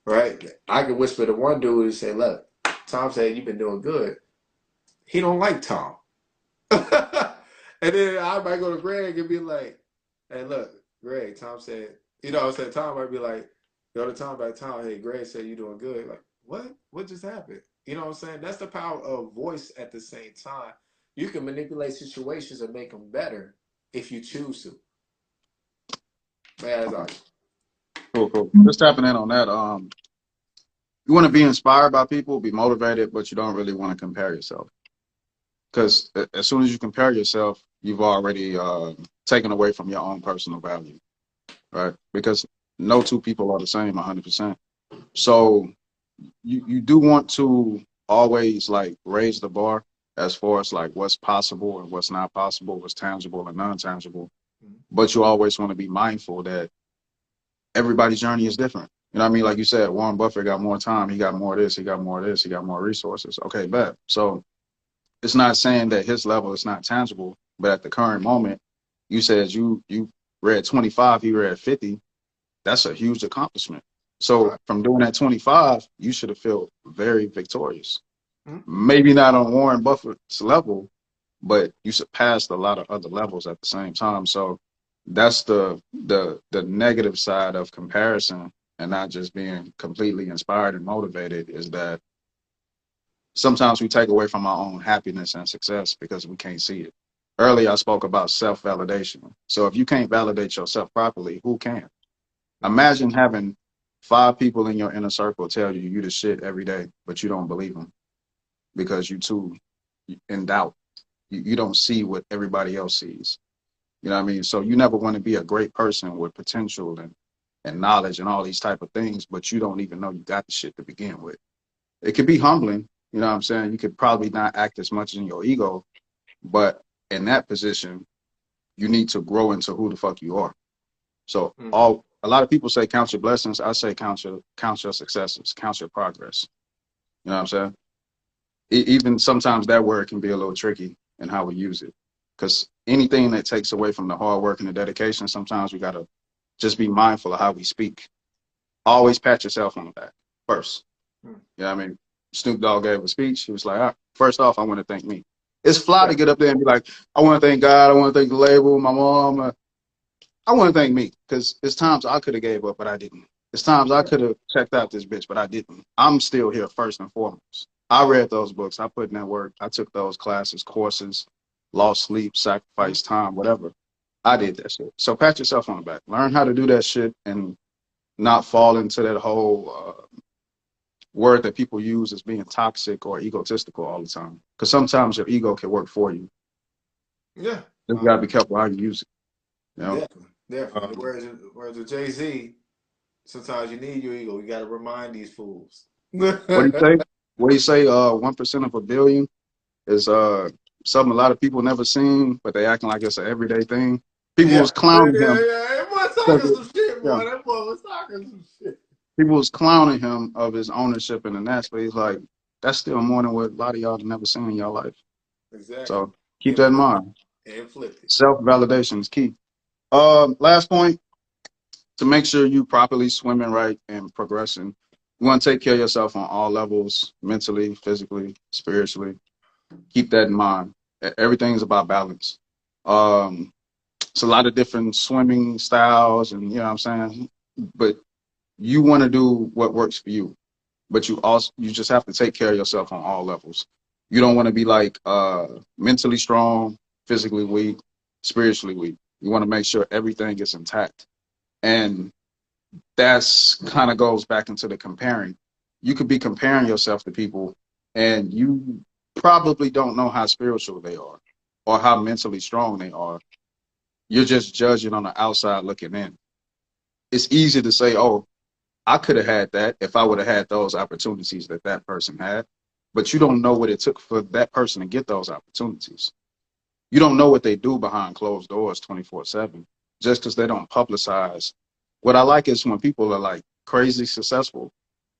Speaker 1: right? I can whisper to one dude and say, "Look, Tom said you've been doing good." He don't like Tom, and then I might go to Greg and be like, "Hey, look, Greg, Tom said, you know, what I'm saying Tom might be like, go to Tom by Tom, hey, Greg said you doing good." Like, what? What just happened? You know what I'm saying? That's the power of voice at the same time. You can manipulate situations and make them better if you choose to. Man, that's all.
Speaker 2: Cool, cool. Just tapping in on that. You want to be inspired by people, be motivated, but you don't really want to compare yourself. Because as soon as you compare yourself, you've already taken away from your own personal value, right? Because no two people are the same 100%. So you do want to always like raise the bar as far as like what's possible and what's not possible, what's tangible and non-tangible. But you always want to be mindful that everybody's journey is different. You know what I mean? Like you said, Warren Buffett got more time, he got more of this, he got more of this, he got more resources. Okay, bet. So it's not saying that his level is not tangible, but at the current moment, you said you read 25, he read 50. That's a huge accomplishment. So
Speaker 1: Right.
Speaker 2: from doing that 25, you should have felt very victorious.
Speaker 1: Mhm.
Speaker 2: Maybe not on Warren Buffett's level, but you surpassed a lot of other levels at the same time. So that's the negative side of comparison and not just being completely inspired and motivated is that sometimes we take away from our own happiness and success because we can't see it. Earlier, I spoke about self validation. So if you can't validate yourself properly, who can?
Speaker 1: Mm.
Speaker 2: Imagine having 5 people in your inner circle tell you the shit every day, but you don't believe them because you too in doubt. You don't see what everybody else sees. You know what I mean? So you never want to be a great person with potential and knowledge and all these type of things, but you don't even know you got the shit to begin with. It could be humbling. You know what I'm saying? You could probably not act as much in your ego, but in that position, you need to grow into who the fuck you are. So
Speaker 1: Mm.
Speaker 2: all a lot of people say count your blessings. I say count your successes, count your progress. You know what I'm saying? Even sometimes that word can be a little tricky in how we use it, because anything that takes away from the hard work and the dedication, sometimes we gotta just be mindful of how we speak. Always pat yourself on the back first.
Speaker 1: Mm.
Speaker 2: You know what I mean? Snoop Dogg gave a speech. He was like, "All right, first off, I want to thank me." It's fly
Speaker 1: Yeah.
Speaker 2: to get up there and be like, "I want to thank God. I want to thank the label, my mom. I want to thank me," because it's times I could have gave up, but I didn't. It's times I
Speaker 1: Yeah.
Speaker 2: could have checked out this bitch, but I didn't. I'm still here first and foremost. I read those books. I put in that work. I took those classes, courses, lost sleep,
Speaker 1: Mm.
Speaker 2: sacrificed time, whatever. I did that shit. So pat yourself on the back. Learn how to do that shit and not fall into that whole word that people use as being toxic or egotistical all the time. Because sometimes your ego can work for you.
Speaker 1: Yeah.
Speaker 2: You gotta be careful how you use it. You know.
Speaker 1: Definitely. Definitely.
Speaker 2: Um,
Speaker 1: Whereas with Jay-Z, sometimes you need your ego. You got to remind these fools.
Speaker 2: what do you
Speaker 1: Yeah.
Speaker 2: say? What do you say? 1% of a billion is something a lot of people never seen, but they acting like it's an everyday thing. People
Speaker 1: Yeah.
Speaker 2: was clowning him.
Speaker 1: That boy talking
Speaker 2: 'Cause
Speaker 1: some shit,
Speaker 2: yeah,
Speaker 1: boy. That boy was talking some shit.
Speaker 2: people was clowning him of his ownership in the Nets, but he's like, that's still more than what a lot of y'all have never seen in your life.
Speaker 1: Exactly.
Speaker 2: So keep that in
Speaker 1: Inflicted.
Speaker 2: mind.
Speaker 1: Inflicted.
Speaker 2: Self validation is key. Last point, to make sure you properly swimming right and progressing, you want to take care of yourself on all levels, mentally, physically, spiritually. Keep that in mind. Everything's about balance. Um, it's a lot of different swimming styles, and you know what I'm saying. But you want to do what works for you. But you just have to take care of yourself on all levels. You don't want to be like mentally strong, physically weak, spiritually weak. You want to make sure everything is intact. And that's kind of goes back into the comparing. You could be comparing yourself to people, and you probably don't know how spiritual they are or how mentally strong they are. You're just judging on the outside looking in. It's easy to say, "Oh, I could have had that if I would have had those opportunities that that person had," but you don't know what it took for that person to get those opportunities. You don't know what they do behind closed doors 24/7 just because they don't publicize. What I like is when people are like crazy successful,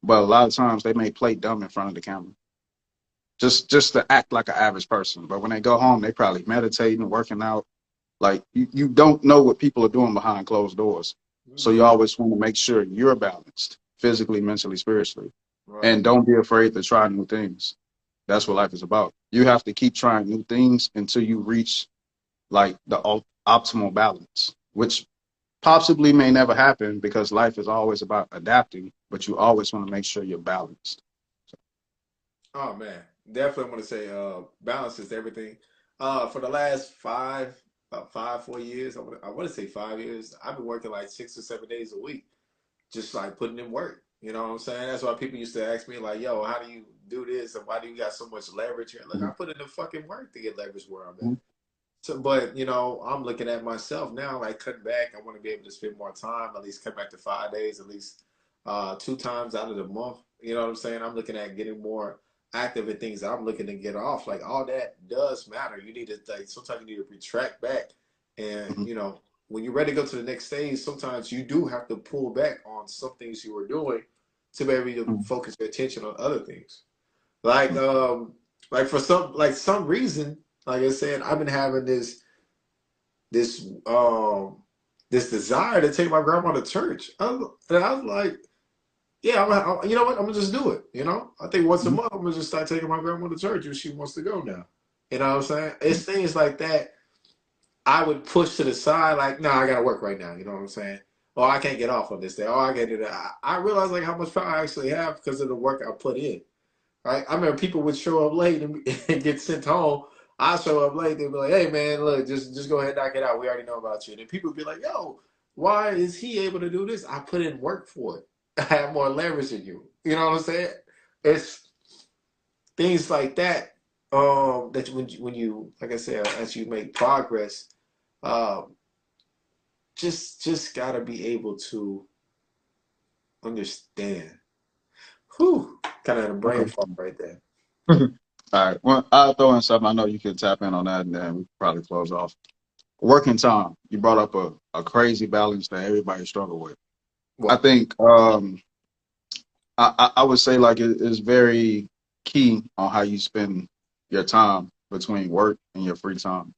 Speaker 2: but a lot of times they may play dumb in front of the camera just to act like an average person. But when they go home, they probably meditating, working out. Like you don't know what people are doing behind closed doors. So you
Speaker 1: Mm-hmm.
Speaker 2: always want to make sure you're balanced physically, mentally, spiritually.
Speaker 1: Right.
Speaker 2: And don't be afraid to try new things. That's what life is about. You have to keep trying new things until you reach like the optimal balance, which possibly may never happen because life is always about adapting, but you always want to make sure you're balanced.
Speaker 1: Oh man, definitely want to say balance is everything. For the last about 4 years, I want to say 5 years. I've been working like 6 or 7 days a week, just like putting in work. You know what I'm saying? That's why people used to ask me like, "Yo, how do you do this? And why do you got so much leverage here?" Look, I put in the fucking work to get leverage where I'm at.
Speaker 2: Mhm.
Speaker 1: So, but I'm looking at myself now, like cutting back. I want to be able to spend more time, at least cut back to 5 days, at least 2 times out of the month. You know what I'm saying? I'm looking at getting more active in things that I'm looking to get off. Like all that does matter. You need to like sometimes you need to retract back, and
Speaker 2: Mhm.
Speaker 1: when you're ready to go to the next stage, sometimes you do have to pull back on some things you were doing to be able to
Speaker 2: Mhm.
Speaker 1: focus your attention on other things. Like
Speaker 2: Mhm.
Speaker 1: for some reason, like I said, I've been having this this desire to take my grandma to church. And I was like, yeah, you know what? I'm gonna just do it. I think once a
Speaker 2: Mhm.
Speaker 1: month I'm gonna just start taking my grandma to church if she wants to go now. You know what I'm saying? It's things like that I would push to the side, like, nah, I gotta work right now. You know what I'm saying? Oh, I can't get off on this day. Oh, I can't do that. I realize like how much power I actually have because of the work I put in. Right? I remember people would show up late and get sent home. I show up late, they'd be like, "Hey man, look, just go ahead and knock it out. We already know about you." And then people would be like, "Yo, why is he able to do this? I put in work for it. I have more leverage than you." You know what I'm saying? It's things like that. That when you like I said, as you make progress, um, just gotta be able to understand. Whew, kind of had a brain
Speaker 2: Okay.
Speaker 1: fart right there.
Speaker 2: All right. Well, I'll throw in something. I know you can tap in on that, and then we can probably close off. Working time. You brought up a crazy balance that everybody struggle with. I
Speaker 1: What?
Speaker 2: think I would say like it is very key on how you spend your time between work and your free time.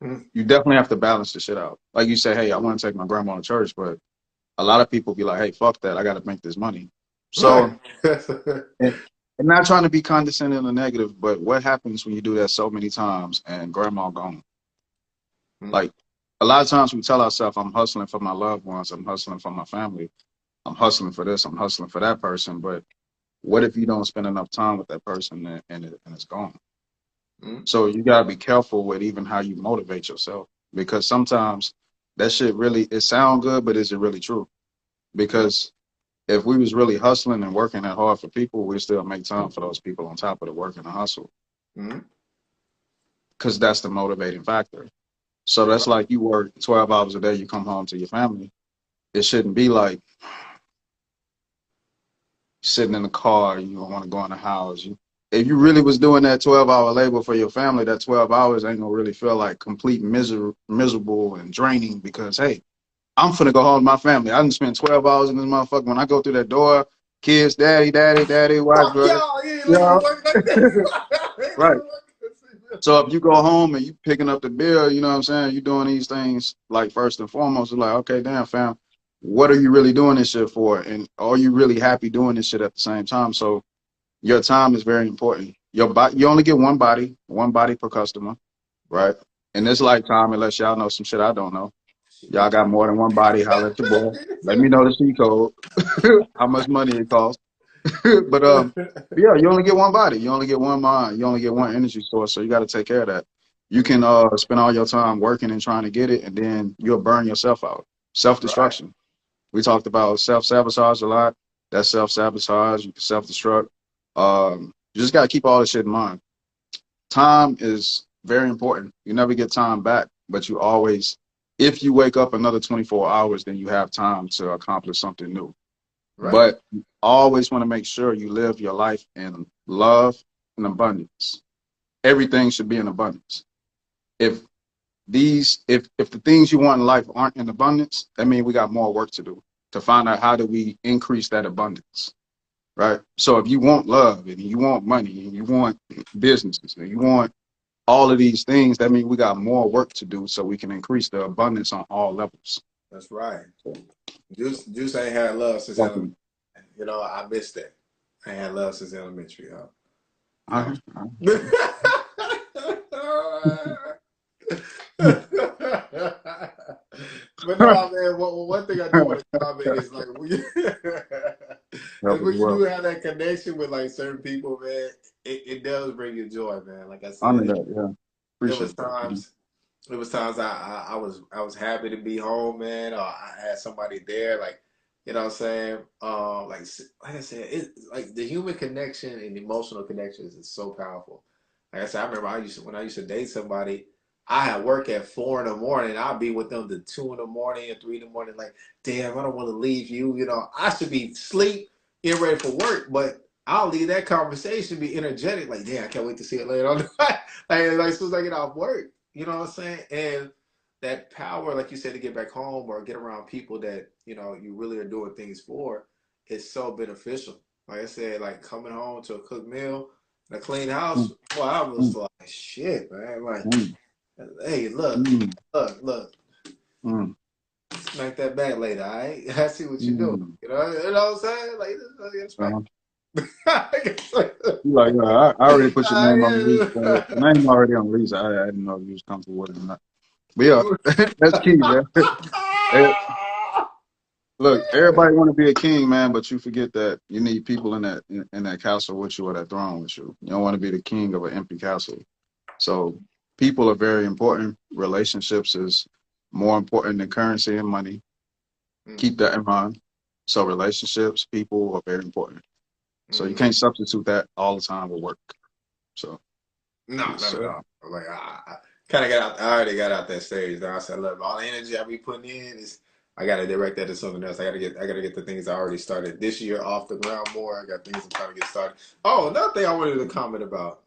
Speaker 1: Mm,
Speaker 2: You definitely have to balance the shit out. Like you say, hey, I want to take my grandma to church, but a lot of people be like, hey, fuck that. I got to make this money.
Speaker 1: right.
Speaker 2: So, and, and not trying to be condescending or negative, but what happens when you do that so many times and grandma gone?
Speaker 1: Mm,
Speaker 2: Like a lot of times we tell ourselves, I'm hustling for my loved ones, I'm hustling for my family, I'm hustling for this, I'm hustling for that person. But what if you don't spend enough time with that person and it's gone?
Speaker 1: mm,
Speaker 2: So you gotta be careful with even how you motivate yourself because sometimes that shit really it sound good, but is it really true? Because if we was really hustling and working that hard for people, we still make time for those people on top of the work and the hustle
Speaker 1: mm.
Speaker 2: because that's the motivating factor. So that's
Speaker 1: Right.
Speaker 2: like you work 12 hours a day, you come home to your family. It shouldn't be like sitting in the car, you don't want to go in the house. If you really was doing that 12-hour labor for your family, that 12 hours ain't gonna really feel like complete miserable and draining because hey, I'm finna go home to my family. I didn't spend 12 hours in this motherfucker. When I go through that door, kids, daddy, wife,
Speaker 1: Fuck
Speaker 2: brother.
Speaker 1: y'all. You ain't leaving
Speaker 2: Yeah,
Speaker 1: work like that. You ain't
Speaker 2: right.
Speaker 1: leaving work like
Speaker 2: So if you go home and you picking up the bill, you know what I'm saying? You doing these things like first and foremost, it's like, okay, damn fam, what are you really doing this shit for? And are you really happy doing this shit at the same time? So your time is very important. You only get one body per customer, right? In this lifetime, unless y'all know some shit I don't know. Y'all got more than one body, holler at your boy. Let me know the C code, how much money it costs. But yeah, you only get one body, you only get one mind, you only get one energy source, so you got to take care of that. You can spend all your time working and trying to get it, and then you'll burn yourself out. Self
Speaker 1: Right.
Speaker 2: destruction. We talked about self sabotage a lot. That's self sabotage. You can self destruct. You just got to keep all this shit in mind. Time is very important. You never get time back, but you always, if you wake up another 24 hours, then you have time to accomplish something new.
Speaker 1: Right.
Speaker 2: But you always want to make sure you live your life in love and abundance. Everything should be in abundance. If if the things you want in life aren't in abundance, that means we got more work to do to find out how do we increase that abundance, right? So if you want love and you want money and you want businesses and you want all of these things, that means we got more work to do so we can increase the abundance on all levels.
Speaker 1: That's right. Juice ain't had love since elementary.
Speaker 2: Welcome.
Speaker 1: You know, I missed that. I ain't had love since elementary, huh? No.
Speaker 2: Uh-huh.
Speaker 1: But no, man. One thing I do want to comment is like is
Speaker 2: Help as
Speaker 1: when you do
Speaker 2: well.
Speaker 1: have that connection with like certain people, man. It does bring you joy, man. Like I
Speaker 2: Honor
Speaker 1: said,
Speaker 2: that, yeah.
Speaker 1: it was
Speaker 2: Appreciate that.
Speaker 1: times. It was times I was happy to be home, man. Or I had somebody there, like you know what I'm saying. Like I said, it like the human connection and emotional connections is so powerful. Like I said, I remember when I used to date somebody. I had work at 4 in the morning. I'd be with them to 2 in the morning and 3 in the morning. Like, damn, I don't want to leave you. You know, I should be sleep, getting ready for work, but I'll leave that conversation, be energetic. Like, damn, I can't wait to see it later on. Like, as soon as I get off work. You know what I'm saying? And that power, like you said, to get back home or get around people that, you know, you really are doing things for is so beneficial. Like I said, like coming home to a cooked meal and a clean house,
Speaker 2: Mm,
Speaker 1: well, I was
Speaker 2: mm,
Speaker 1: like, shit, man. Like,
Speaker 2: mm,
Speaker 1: hey, look,
Speaker 2: mm,
Speaker 1: look,
Speaker 2: mm,
Speaker 1: smack that back later, all right? I see what you're doing.
Speaker 2: mm.
Speaker 1: You know what I'm saying? Like, this smack.
Speaker 2: Uh, you like, I already put your name on the lease. The name already on the lease. I didn't know if you was comfortable with it or not. But yeah, that's key, man. Eh, Look, everybody want to be a king, man, but you forget that you need people in that castle with you or that throne with you. You don't want to be the king of an empty castle. So people are very important. Relationships is more important than currency and money. Keep that in mind. So relationships, people are very important. So you can't substitute that all the time with work. So
Speaker 1: No,
Speaker 2: yes,
Speaker 1: not at
Speaker 2: sir.
Speaker 1: all. Like I kind of got out. I already got out that stage. Now I said, look, all the energy I be putting in is I got to direct that to something else. I got to get the things I already started this year off the ground more. I got things I'm trying to get started. Oh, another thing I wanted to comment about.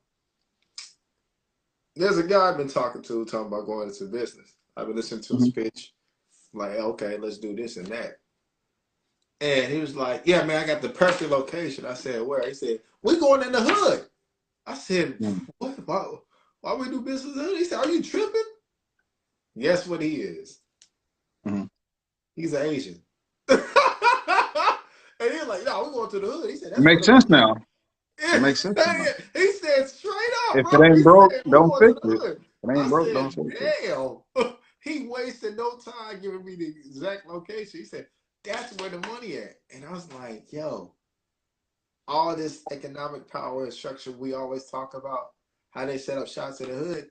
Speaker 1: There's a guy I've been talking to talking about going into business. I've been listening to his
Speaker 2: Mhm.
Speaker 1: pitch. Like, okay, let's do this and that. And he was like, yeah, man, I got the perfect location. I said, where? He said, we going in the hood. I said,
Speaker 2: Mhm.
Speaker 1: what? Why we do business in the hood? He said, are you tripping? Guess what he is?
Speaker 2: Mhm.
Speaker 1: He's an Asian. And he was like, no, we're going to the hood. He said,
Speaker 2: It
Speaker 1: that's where
Speaker 2: makes
Speaker 1: the
Speaker 2: sense
Speaker 1: money
Speaker 2: now. It
Speaker 1: at.
Speaker 2: makes sense now.
Speaker 1: He said straight up,
Speaker 2: If
Speaker 1: bro.
Speaker 2: it
Speaker 1: He
Speaker 2: ain't broke,
Speaker 1: said, we're
Speaker 2: don't
Speaker 1: going to
Speaker 2: fix
Speaker 1: the
Speaker 2: it.
Speaker 1: hood.
Speaker 2: If it
Speaker 1: I
Speaker 2: ain't broke, don't
Speaker 1: said,
Speaker 2: fix it.
Speaker 1: damn. He wasted no time giving me the exact location. He said, that's where the money at. And I was like, yo, all this economic power and structure we always talk about, how they set up shots in the hood.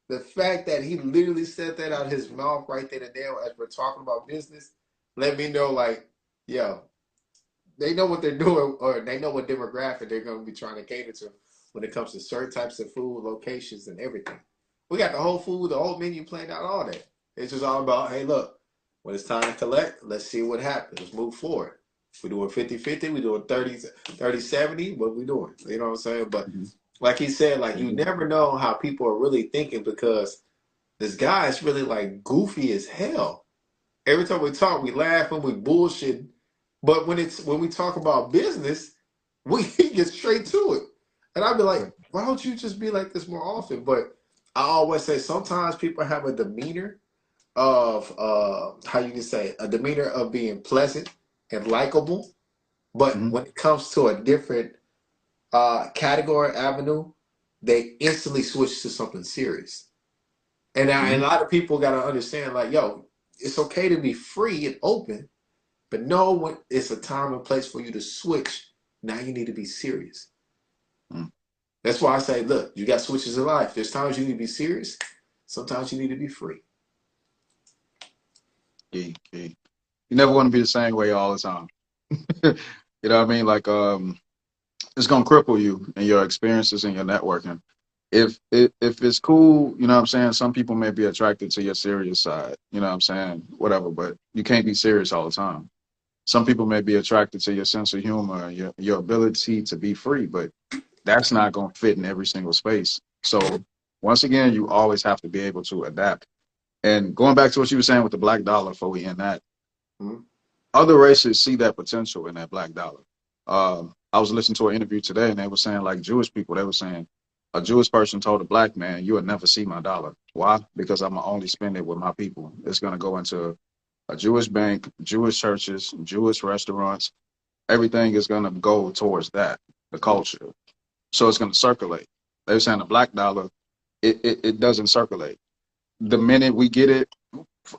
Speaker 1: The fact that he literally said that out of his mouth right there and there as we're talking about business, let me know like, yo, they know what they're doing or they know what demographic they're going to be trying to cater to when it comes to certain types of food, locations, and everything. We got the whole food, the whole menu planned out, all that. It's just all about, hey, look, when it's time to collect, let's see what happens. Let's move forward. We're doing 50-50, we're doing 30-70, what we doing? You know what I'm saying? But
Speaker 2: Mhm.
Speaker 1: like he said, like you
Speaker 2: Mhm.
Speaker 1: never know how people are really thinking because this guy is really like goofy as hell. Every time we talk, we laugh and we bullshit. But when we talk about business, we get straight to it. And I'd be like, why don't you just be like this more often? But I always say sometimes people have a demeanor of how you can say a demeanor of being pleasant and likable. But
Speaker 2: Mhm.
Speaker 1: when it comes to a different category avenue, they instantly switch to something serious. And a
Speaker 2: Mhm.
Speaker 1: lot of people got to understand, like, yo, it's okay to be free and open, but know when it's a time and place for you to switch. Now you need to be serious.
Speaker 2: Mhm.
Speaker 1: That's why I say, look, you got switches in life. There's times you need to be serious. Sometimes you need to be free.
Speaker 2: Key, key. You never want to be the same way all the time. You know what I mean? Like, it's gonna cripple you and your experiences and your networking. If it's cool, you know what I'm saying? Some people may be attracted to your serious side, you know what I'm saying? Whatever, but you can't be serious all the time. Some people may be attracted to your sense of humor and your ability to be free, but that's not gonna fit in every single space. So once again, you always have to be able to adapt. And going back to what you were saying with the black dollar before we end that,
Speaker 1: Mhm.
Speaker 2: other races see that potential in that black dollar. I was listening to an interview today, and they were saying, like Jewish people, they were saying a Jewish person told a black man, "You will never see my dollar. Why? Because I'm gonna only spend it with my people. It's gonna go into a Jewish bank, Jewish churches, Jewish restaurants. Everything is gonna go towards that, the culture. So it's gonna circulate." They were saying the black dollar, it doesn't circulate. The minute we get it,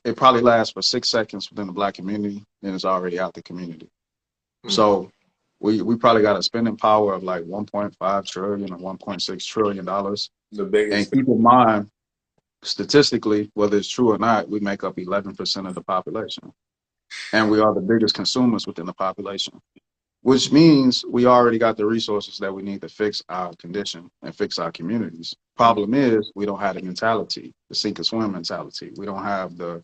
Speaker 2: it probably lasts for 6 seconds within the black community, and it's already out the community.
Speaker 1: Mhm.
Speaker 2: So we probably got a spending power of like 1.5 trillion or 1.6 trillion dollars.
Speaker 1: The
Speaker 2: And
Speaker 1: biggest.
Speaker 2: keep in mind, statistically, whether it's true or not, we make up 11% of the population, and we are the biggest consumers within the population. Which means we already got the resources that we need to fix our condition and fix our communities.
Speaker 1: Mhm.
Speaker 2: Problem is, we don't have the mentality, the sink or swim mentality. We don't have the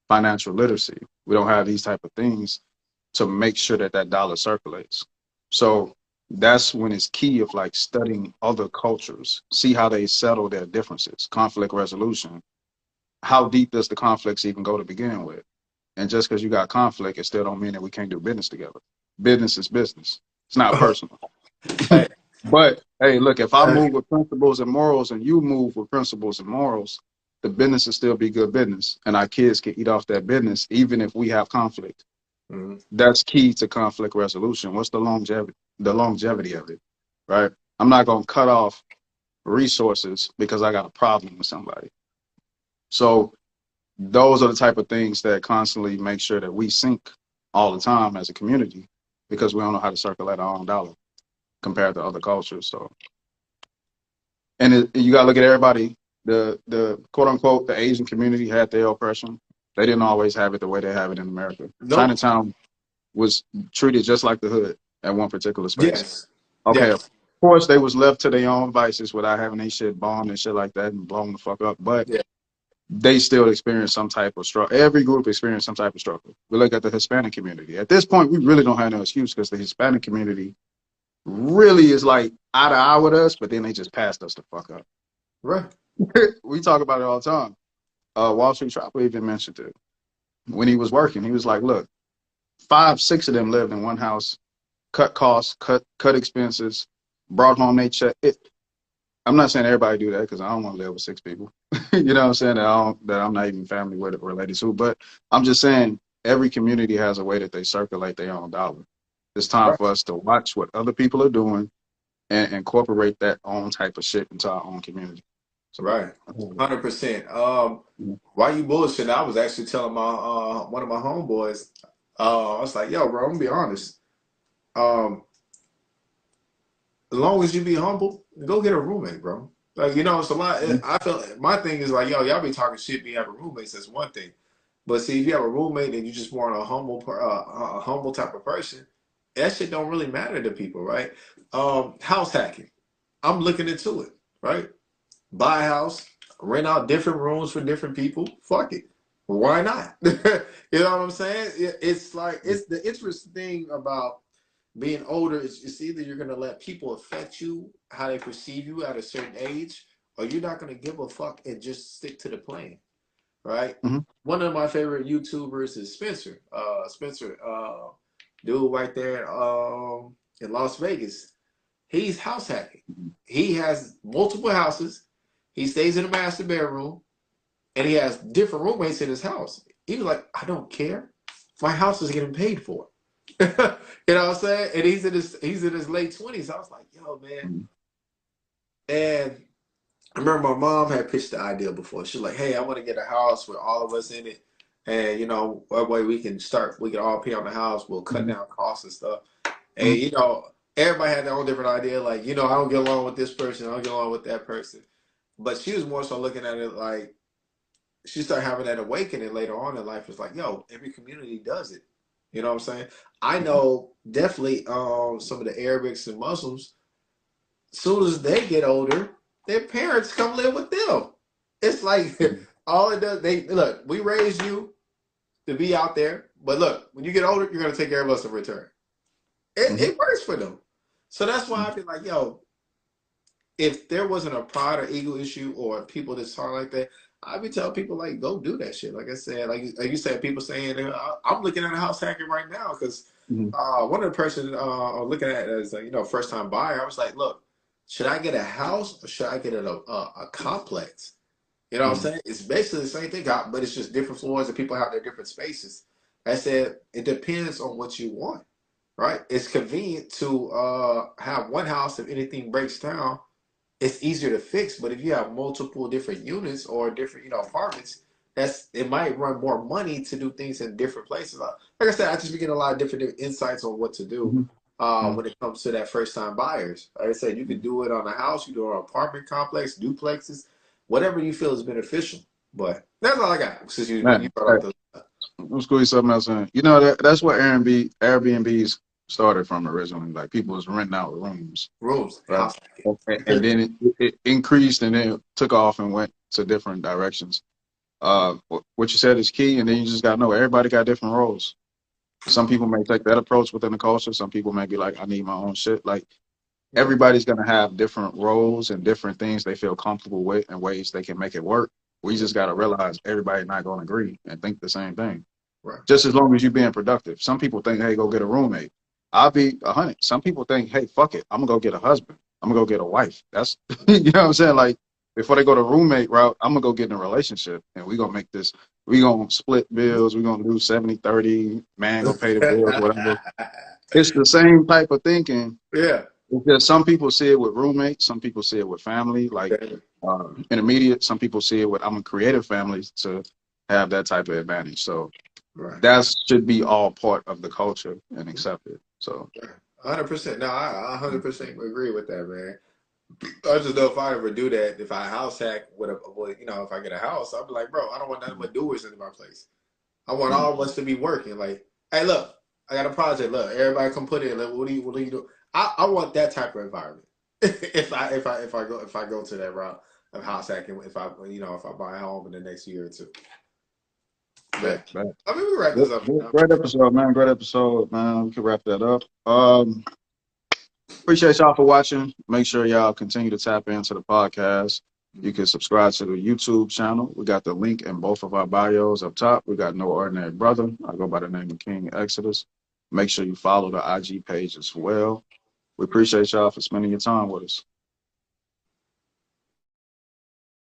Speaker 2: financial literacy. We don't have these type of things to make sure that that dollar circulates. So that's when it's key of like studying other cultures, see how they settle their differences, conflict resolution. How deep does the conflicts even go to begin with? And just because you got conflict, it still don't mean that we can't do business together. Business is business. It's not personal.
Speaker 1: Hey,
Speaker 2: But hey, look, if I
Speaker 1: hey.
Speaker 2: move with principles and morals and you move with principles and morals, the business will still be good business. And our kids can eat off that business even if we have conflict.
Speaker 1: Mhm.
Speaker 2: That's key to conflict resolution. What's the longevity of it, right? I'm not gonna cut off resources because I got a problem with somebody. So those are the type of things that constantly make sure that we sync all the time as a community because we don't know how to circulate our own dollar compared to other cultures. So, and you got to look at everybody. The quote unquote the Asian community had their oppression. They didn't always have it the way they have it in America.
Speaker 1: Nope.
Speaker 2: Chinatown was treated just like the hood at one particular space.
Speaker 1: Yes.
Speaker 2: Okay, of
Speaker 1: Yes.
Speaker 2: course they was left to their own vices without having their shit bombed and shit like that and blown the fuck up. But
Speaker 1: Yeah.
Speaker 2: they still experience some type of struggle. Every group experienced some type of struggle. We look at the Hispanic community. At this point, we really don't have no excuse because the Hispanic community really is like eye to eye with us, but then they just passed us the fuck up.
Speaker 1: Right.
Speaker 2: We talk about it all the time. Wall Street Trapper even mentioned it. When he was working, he was like, look, 5, 6 of them lived in one house, cut costs, cut expenses, brought home they check. I'm not saying everybody do that because I don't want to live with 6 people. You know what I'm saying? That I'm not even family with it related to. But I'm just saying every community has a way that they circulate their own dollar. It's time
Speaker 1: Right.
Speaker 2: for us to watch what other people are doing and incorporate that own type of shit into our own community. So,
Speaker 1: Right. 100%. Why you bullshit? I was actually telling my one of my homeboys. I was like, yo, bro, I'm gonna be honest. Um, as long as you be humble, go get a roommate, bro. Like, you know, it's a lot. I feel my thing is like, yo, y'all be talking shit. Me having roommates, that's one thing. But see, if you have a roommate and you just want a humble type of person, that shit don't really matter to people, right? House hacking. I'm looking into it, right? Buy a house, rent out different rooms for different people. Fuck it. Why not? You know what I'm saying? It's like it's the interesting thing about being older is it's either you're gonna let people affect you, how they perceive you at a certain age, or you're not gonna give a fuck and just stick to the plan, right?
Speaker 2: mm-hmm.
Speaker 1: One of my favorite YouTubers is Spencer. Spencer, dude right there in Las Vegas. He's house hacking. He has multiple houses. He stays in the master bedroom, and he has different roommates in his house. He was like, I don't care. My house is getting paid for. You know what I'm saying? And he's in his late 20s. I was like, yo, man.
Speaker 2: Mm-hmm.
Speaker 1: And I remember my mom had pitched the idea before. She's like, hey, I want to get a house with all of us in it. And, you know, that way we can all pay on the house. We'll cut down costs and stuff. And, you know, everybody had their own different idea. Like, you know, I don't get along with this person. I don't get along with that person. But she was more so looking at it like, she started having that awakening later on in life. It's like, yo, every community does it. You know what I'm saying? I know definitely some of the Arabics and Muslims, soon as they get older, their parents come live with them. It's like all it does, they look, we raised you to be out there, but look, when you get older, you're gonna take care of us in return. It works for them. So that's why I feel like, yo, if there wasn't a pride or ego issue or people that's talking like that, I'd be telling people like, go do that shit. Like I said, like you said, people saying, I'm looking at a house hacking right now because one of the person I'm looking at as you know, first time buyer. I was like, look, should I get a house or should I get a complex? You know what I'm saying? It's basically the same thing, but it's just different floors and people have their different spaces. I said it depends on what you want, right? It's convenient to have one house if anything breaks down. It's easier to fix, but if you have multiple different units or different, you know, apartments, it might run more money to do things in different places. Like I said, I just be getting a lot of different insights on what to do when it comes to that first time buyers. Like I said, you can do it on a house, you do it on an apartment complex, duplexes, whatever you feel is beneficial. But that's all I got. Since you brought up the
Speaker 2: Let's go something else in. You know that's what Airbnbs started from originally. Like people was renting out rooms,
Speaker 1: rooms,
Speaker 2: right?
Speaker 1: house.
Speaker 2: And then it increased and then it took off and went to different directions. What you said is key, and then you just got to know everybody got different roles. Some people may take that approach within the culture. Some people may be like, I need my own shit. Like everybody's gonna have different roles and different things they feel comfortable with and ways they can make it work. We just got to realize everybody's not going to agree and think the same thing.
Speaker 1: Right.
Speaker 2: Just as long as you're being productive. Some people think, hey, go get a roommate. I'll be 100. Some people think, hey, fuck it. I'm going to go get a husband. I'm going to go get a wife. That's, you know what I'm saying? Like, before they go to roommate route, I'm going to go get in a relationship. And we're going to make this, we're going to split bills. We're going to do 70-30. Man, go pay the bills, whatever. It's the same type of thinking.
Speaker 1: Yeah.
Speaker 2: Because some people see it with roommates. Some people see it with family. Like, intermediate. Some people see it with, I'm a creative family to have that type of advantage. So
Speaker 1: Right.
Speaker 2: that should be all part of the culture and accepted. So
Speaker 1: 100%. No, I 100% agree with that, man. I just know if I ever do that, if I house hack if I get a house, I'll be like, bro, I don't want nothing but doers in my place. I want all of us to be working. Like, hey, look, I got a project. Look, everybody come put in. Like, what do you do? I want that type of environment. If I go to that route of house hacking, if I buy a home in the next year or two.
Speaker 2: bet,
Speaker 1: But
Speaker 2: bet.
Speaker 1: I mean, we wrap this up.
Speaker 2: Great episode, man. Great episode, man. We can wrap that up. Appreciate y'all for watching. Make sure y'all continue to tap into the podcast. You can subscribe to the YouTube channel. We got the link in both of our bios up top. We got No Ordinary Brother. I go by the name of King Exodus. Make sure you follow the IG page as well. We appreciate y'all for spending your time with us.